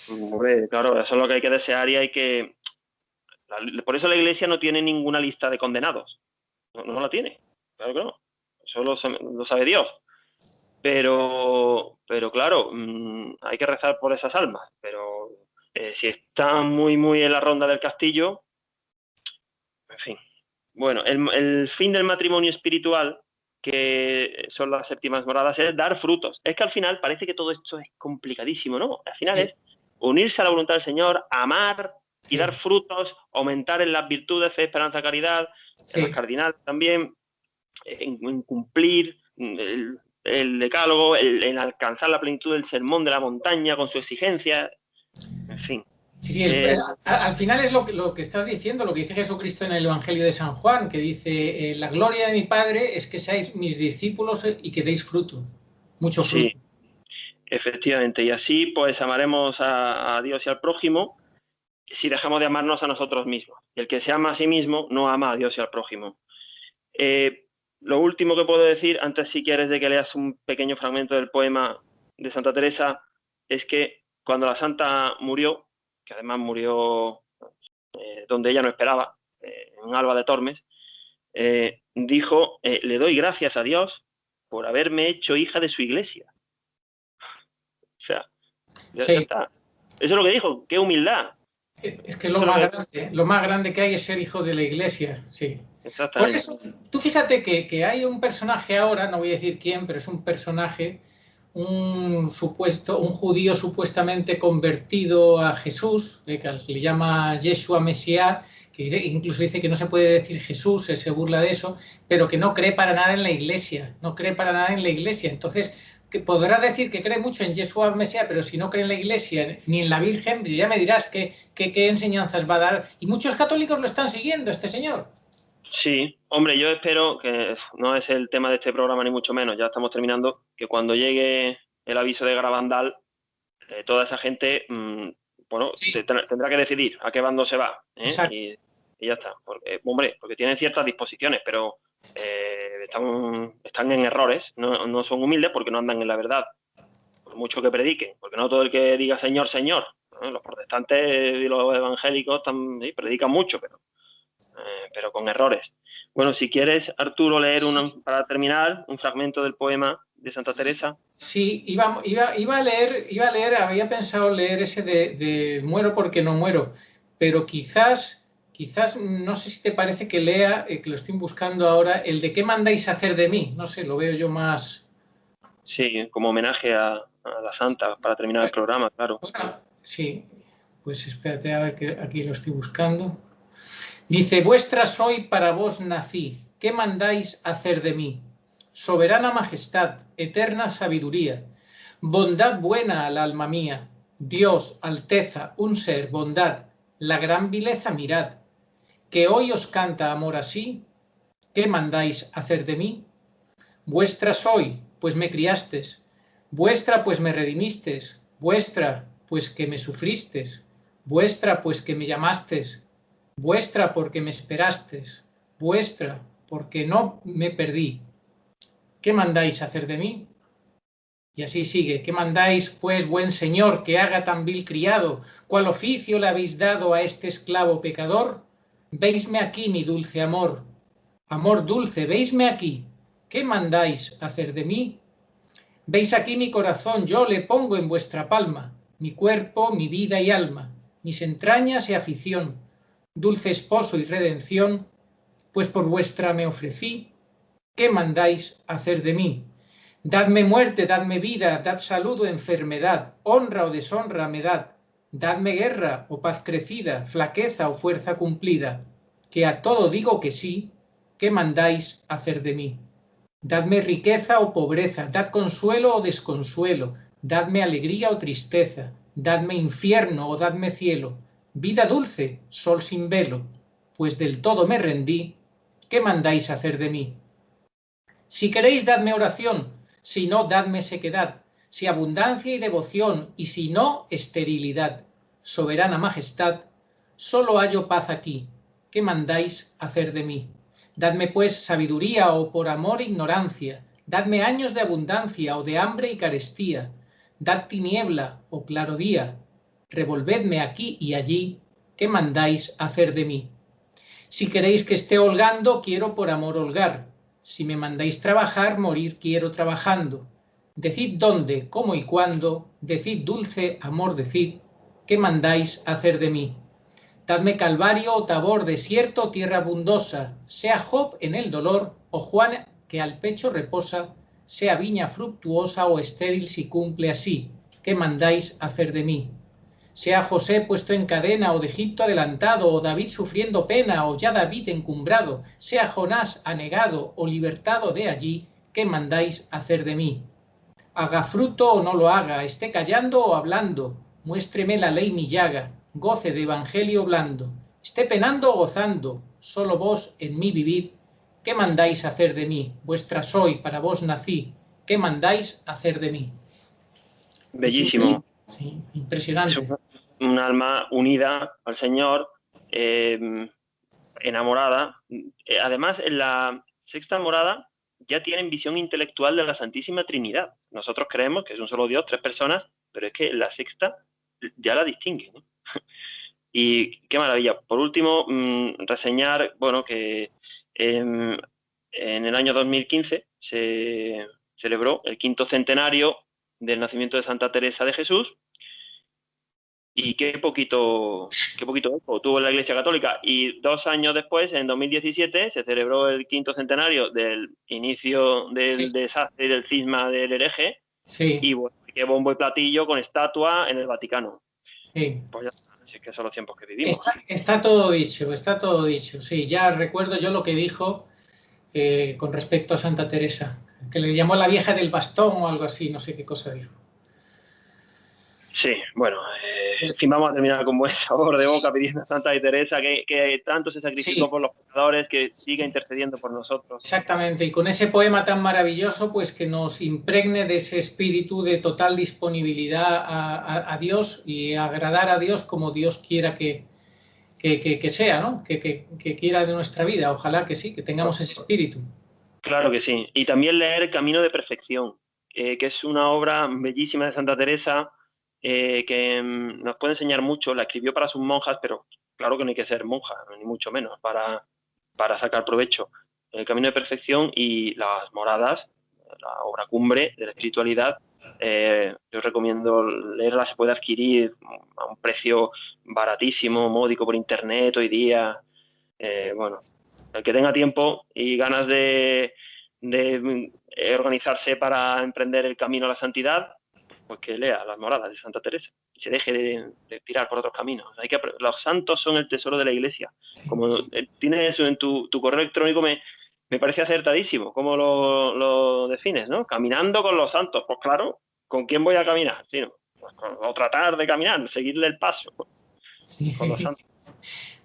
Hombre, claro, eso es lo que hay que desear y hay que... Por eso la Iglesia no tiene ninguna lista de condenados. No la tiene. Claro que no. Eso lo sabe Dios. Pero claro, hay que rezar por esas almas. Pero si están muy, muy en la ronda del castillo, en fin. Bueno, el fin del matrimonio espiritual, que son las séptimas moradas, es dar frutos. Es que al final parece que todo esto es complicadísimo, ¿no? Al final sí. Es unirse a la voluntad del Señor, amar y dar frutos, aumentar en las virtudes, fe, esperanza, caridad, en las cardinales también, en cumplir el decálogo, en alcanzar la plenitud del sermón de la montaña con su exigencia, en fin. Sí, al final es lo que estás diciendo, lo que dice Jesucristo en el Evangelio de San Juan, que dice, la gloria de mi Padre es que seáis mis discípulos y que deis fruto, mucho fruto. Sí, efectivamente, y así pues amaremos a Dios y al prójimo si dejamos de amarnos a nosotros mismos. Y el que se ama a sí mismo no ama a Dios y al prójimo. Lo último que puedo decir, antes si quieres de que leas un pequeño fragmento del poema de Santa Teresa, es que cuando la santa murió, que además murió donde ella no esperaba, en Alba de Tormes, dijo, le doy gracias a Dios por haberme hecho hija de su iglesia. O sea, ya está. Eso es lo que dijo, qué humildad. Es que lo más grande que hay es ser hijo de la iglesia, sí. Por eso, tú fíjate que hay un personaje ahora, no voy a decir quién, pero es un personaje, un judío supuestamente convertido a Jesús, que le llama Yeshua Mesías, que incluso dice que no se puede decir Jesús, se burla de eso, pero que no cree para nada en la iglesia, no cree para nada en la iglesia. Entonces, que podrá decir que cree mucho en Yeshua Mesías, pero si no cree en la iglesia ni en la Virgen, ya me dirás qué enseñanzas va a dar. Y muchos católicos lo están siguiendo, este señor. Sí, hombre, yo espero que no es el tema de este programa ni mucho menos, ya estamos terminando, que cuando llegue el aviso de Garabandal, toda esa gente, bueno, tendrá que decidir a qué bando se va, y ya está, porque, hombre, porque tienen ciertas disposiciones, pero están en errores, no son humildes porque no andan en la verdad, por mucho que prediquen, porque no todo el que diga Señor, Señor, los protestantes y los evangélicos predican mucho, pero con errores. Bueno, si quieres, Arturo, leer para terminar un fragmento del poema de Santa Teresa. Sí, iba a leer, había pensado leer ese de muero porque no muero, pero quizás, no sé si te parece que lea, que lo estoy buscando ahora, el de ¿qué mandáis hacer de mí? No sé, lo veo yo más... Sí, como homenaje a la Santa, para terminar el programa, claro. Bueno, sí, pues espérate a ver que aquí lo estoy buscando. Dice, vuestra soy, para vos nací, ¿qué mandáis hacer de mí? Soberana majestad, eterna sabiduría, bondad buena al alma mía, Dios, alteza, un ser, bondad, la gran vileza mirad, que hoy os canta amor así, ¿qué mandáis hacer de mí? Vuestra soy, pues me criastes, vuestra, pues me redimistes, vuestra, pues que me sufristes, vuestra, pues que me llamastes, vuestra porque me esperastes, vuestra porque no me perdí. ¿Qué mandáis hacer de mí? Y así sigue. ¿Qué mandáis, pues, buen señor, que haga tan vil criado? ¿Cuál oficio le habéis dado a este esclavo pecador? Veisme aquí, mi dulce amor. Amor dulce, veisme aquí. ¿Qué mandáis hacer de mí? Veis aquí mi corazón, yo le pongo en vuestra palma, mi cuerpo, mi vida y alma, mis entrañas y afición, dulce esposo y redención, pues por vuestra me ofrecí, ¿qué mandáis hacer de mí? Dadme muerte, dadme vida, dad salud o enfermedad, honra o deshonra me dad, dadme guerra o paz crecida, flaqueza o fuerza cumplida, que a todo digo que sí, ¿qué mandáis hacer de mí? Dadme riqueza o pobreza, dad consuelo o desconsuelo, dadme alegría o tristeza, dadme infierno o dadme cielo, vida dulce, sol sin velo, pues del todo me rendí, ¿qué mandáis hacer de mí? Si queréis, dadme oración, si no, dadme sequedad, si abundancia y devoción, y si no, esterilidad. Soberana majestad, solo hallo paz aquí, ¿qué mandáis hacer de mí? Dadme pues sabiduría o por amor ignorancia, dadme años de abundancia o de hambre y carestía, dad tiniebla o claro día, revolvedme aquí y allí, ¿qué mandáis hacer de mí? Si queréis que esté holgando, quiero por amor holgar, si me mandáis trabajar, morir quiero trabajando. Decid dónde, cómo y cuándo, decid dulce amor, decid, ¿qué mandáis hacer de mí? Dadme calvario o tabor, desierto o tierra abundosa, sea Job en el dolor, o Juan que al pecho reposa, sea viña fructuosa o estéril si cumple así, ¿qué mandáis hacer de mí? sea José puesto en cadena, o de Egipto adelantado, o David sufriendo pena, o ya David encumbrado, sea Jonás anegado, o libertado de allí, ¿qué mandáis hacer de mí? Haga fruto o no lo haga, esté callando o hablando, muéstreme la ley mi llaga, goce de evangelio blando, esté penando o gozando, solo vos en mí vivid, ¿qué mandáis hacer de mí? Vuestra soy, para vos nací, ¿qué mandáis hacer de mí? Bellísimo. Sí, impresionante. Es un alma unida al Señor, enamorada. Además, en la sexta morada ya tienen visión intelectual de la Santísima Trinidad. Nosotros creemos que es un solo Dios, 3 personas, pero es que la sexta ya la distinguen, ¿no? Y qué maravilla. Por último, reseñar, bueno, que en el año 2015 se celebró el 5º centenario del nacimiento de Santa Teresa de Jesús, y qué poquito eco tuvo la Iglesia Católica. Y 2 años después, en 2017, se celebró el 5º centenario del inicio del desastre y del cisma del hereje. Sí. Y bueno, qué bombo y platillo con estatua en el Vaticano. Sí. Pues ya está, así que son los tiempos que vivimos. Está todo dicho. Sí, ya recuerdo yo lo que dijo con respecto a Santa Teresa, que le llamó la vieja del bastón o algo así, no sé qué cosa dijo. Sí, bueno, en fin, vamos a terminar con buen sabor de boca pidiendo a Santa Teresa que tanto se sacrificó por los pecadores, que siga intercediendo por nosotros. Exactamente, y con ese poema tan maravilloso, pues que nos impregne de ese espíritu de total disponibilidad a Dios y agradar a Dios como Dios quiera que sea, ¿no? Que quiera de nuestra vida. Ojalá que sí, que tengamos ese espíritu. Claro que sí. Y también leer Camino de Perfección, que es una obra bellísima de Santa Teresa, que nos puede enseñar mucho. La escribió para sus monjas, pero claro que no hay que ser monja, ni mucho menos, para sacar provecho. El Camino de Perfección y Las Moradas, la obra cumbre de la espiritualidad, yo recomiendo leerla. Se puede adquirir a un precio baratísimo, módico, por internet hoy día. Bueno, el que tenga tiempo y ganas de organizarse para emprender el camino a la santidad, pues que lea Las Moradas de Santa Teresa y se deje de tirar por otros caminos. Los santos son el tesoro de la Iglesia. Como tienes eso en tu correo electrónico, me parece acertadísimo. ¿Cómo lo defines, no? Caminando con los santos. Pues claro, ¿con quién voy a caminar? Sí, ¿no? Pues, o tratar de caminar, seguirle el paso. Sí. Con los santos.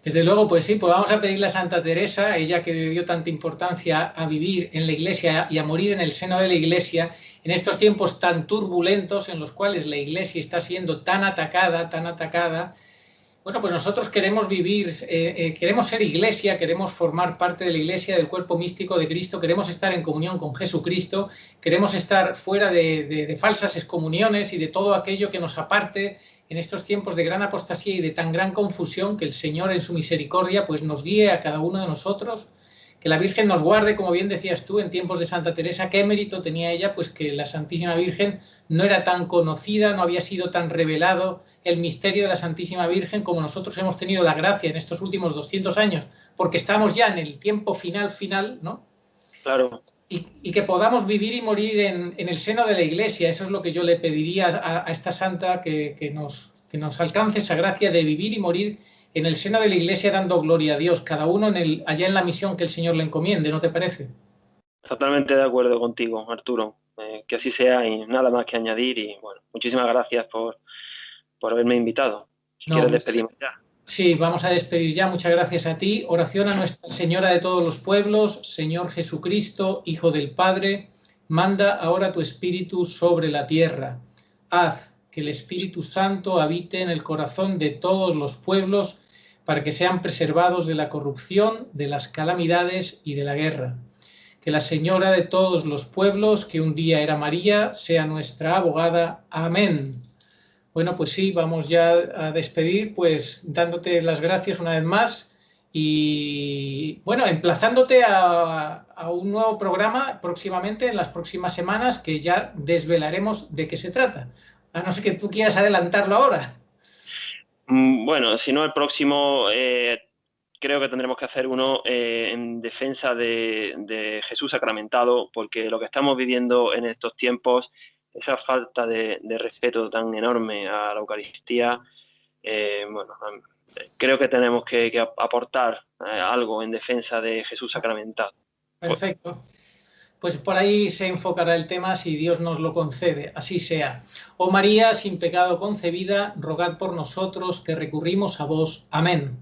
Desde luego, pues sí, pues vamos a pedirle a Santa Teresa, ella que dio tanta importancia a vivir en la Iglesia y a morir en el seno de la Iglesia, en estos tiempos tan turbulentos en los cuales la Iglesia está siendo tan atacada, bueno, pues nosotros queremos vivir, queremos ser Iglesia, queremos formar parte de la Iglesia, del cuerpo místico de Cristo, queremos estar en comunión con Jesucristo, queremos estar fuera de falsas excomuniones y de todo aquello que nos aparte en estos tiempos de gran apostasía y de tan gran confusión, que el Señor en su misericordia pues nos guíe a cada uno de nosotros, que la Virgen nos guarde, como bien decías tú, en tiempos de Santa Teresa. ¿Qué mérito tenía ella? Pues que la Santísima Virgen no era tan conocida, no había sido tan revelado el misterio de la Santísima Virgen como nosotros hemos tenido la gracia en estos últimos 200 años, porque estamos ya en el tiempo final, ¿no? Claro. Y que podamos vivir y morir en el seno de la Iglesia. Eso es lo que yo le pediría a esta santa, que nos alcance esa gracia de vivir y morir en el seno de la Iglesia dando gloria a Dios, cada uno allá en la misión que el Señor le encomiende, ¿no te parece? Totalmente de acuerdo contigo, Arturo. Que así sea y nada más que añadir. Y bueno, muchísimas gracias por haberme invitado. Si quieres, despedimos ya. Sí, vamos a despedir ya. Muchas gracias a ti. Oración a Nuestra Señora de todos los pueblos. Señor Jesucristo, Hijo del Padre, manda ahora tu Espíritu sobre la tierra. Haz que el Espíritu Santo habite en el corazón de todos los pueblos para que sean preservados de la corrupción, de las calamidades y de la guerra. Que la Señora de todos los pueblos, que un día era María, sea nuestra abogada. Amén. Bueno, pues sí, vamos ya a despedir, pues dándote las gracias una vez más y, bueno, emplazándote a un nuevo programa próximamente, en las próximas semanas, que ya desvelaremos de qué se trata. A no ser que tú quieras adelantarlo ahora. Bueno, si no, el próximo creo que tendremos que hacer uno en defensa de Jesús sacramentado, porque lo que estamos viviendo en estos tiempos, esa falta de respeto tan enorme a la Eucaristía, bueno, creo que tenemos que aportar algo en defensa de Jesús sacramentado. Perfecto. Pues por ahí se enfocará el tema si Dios nos lo concede, así sea. Oh María, sin pecado concebida, rogad por nosotros que recurrimos a vos. Amén.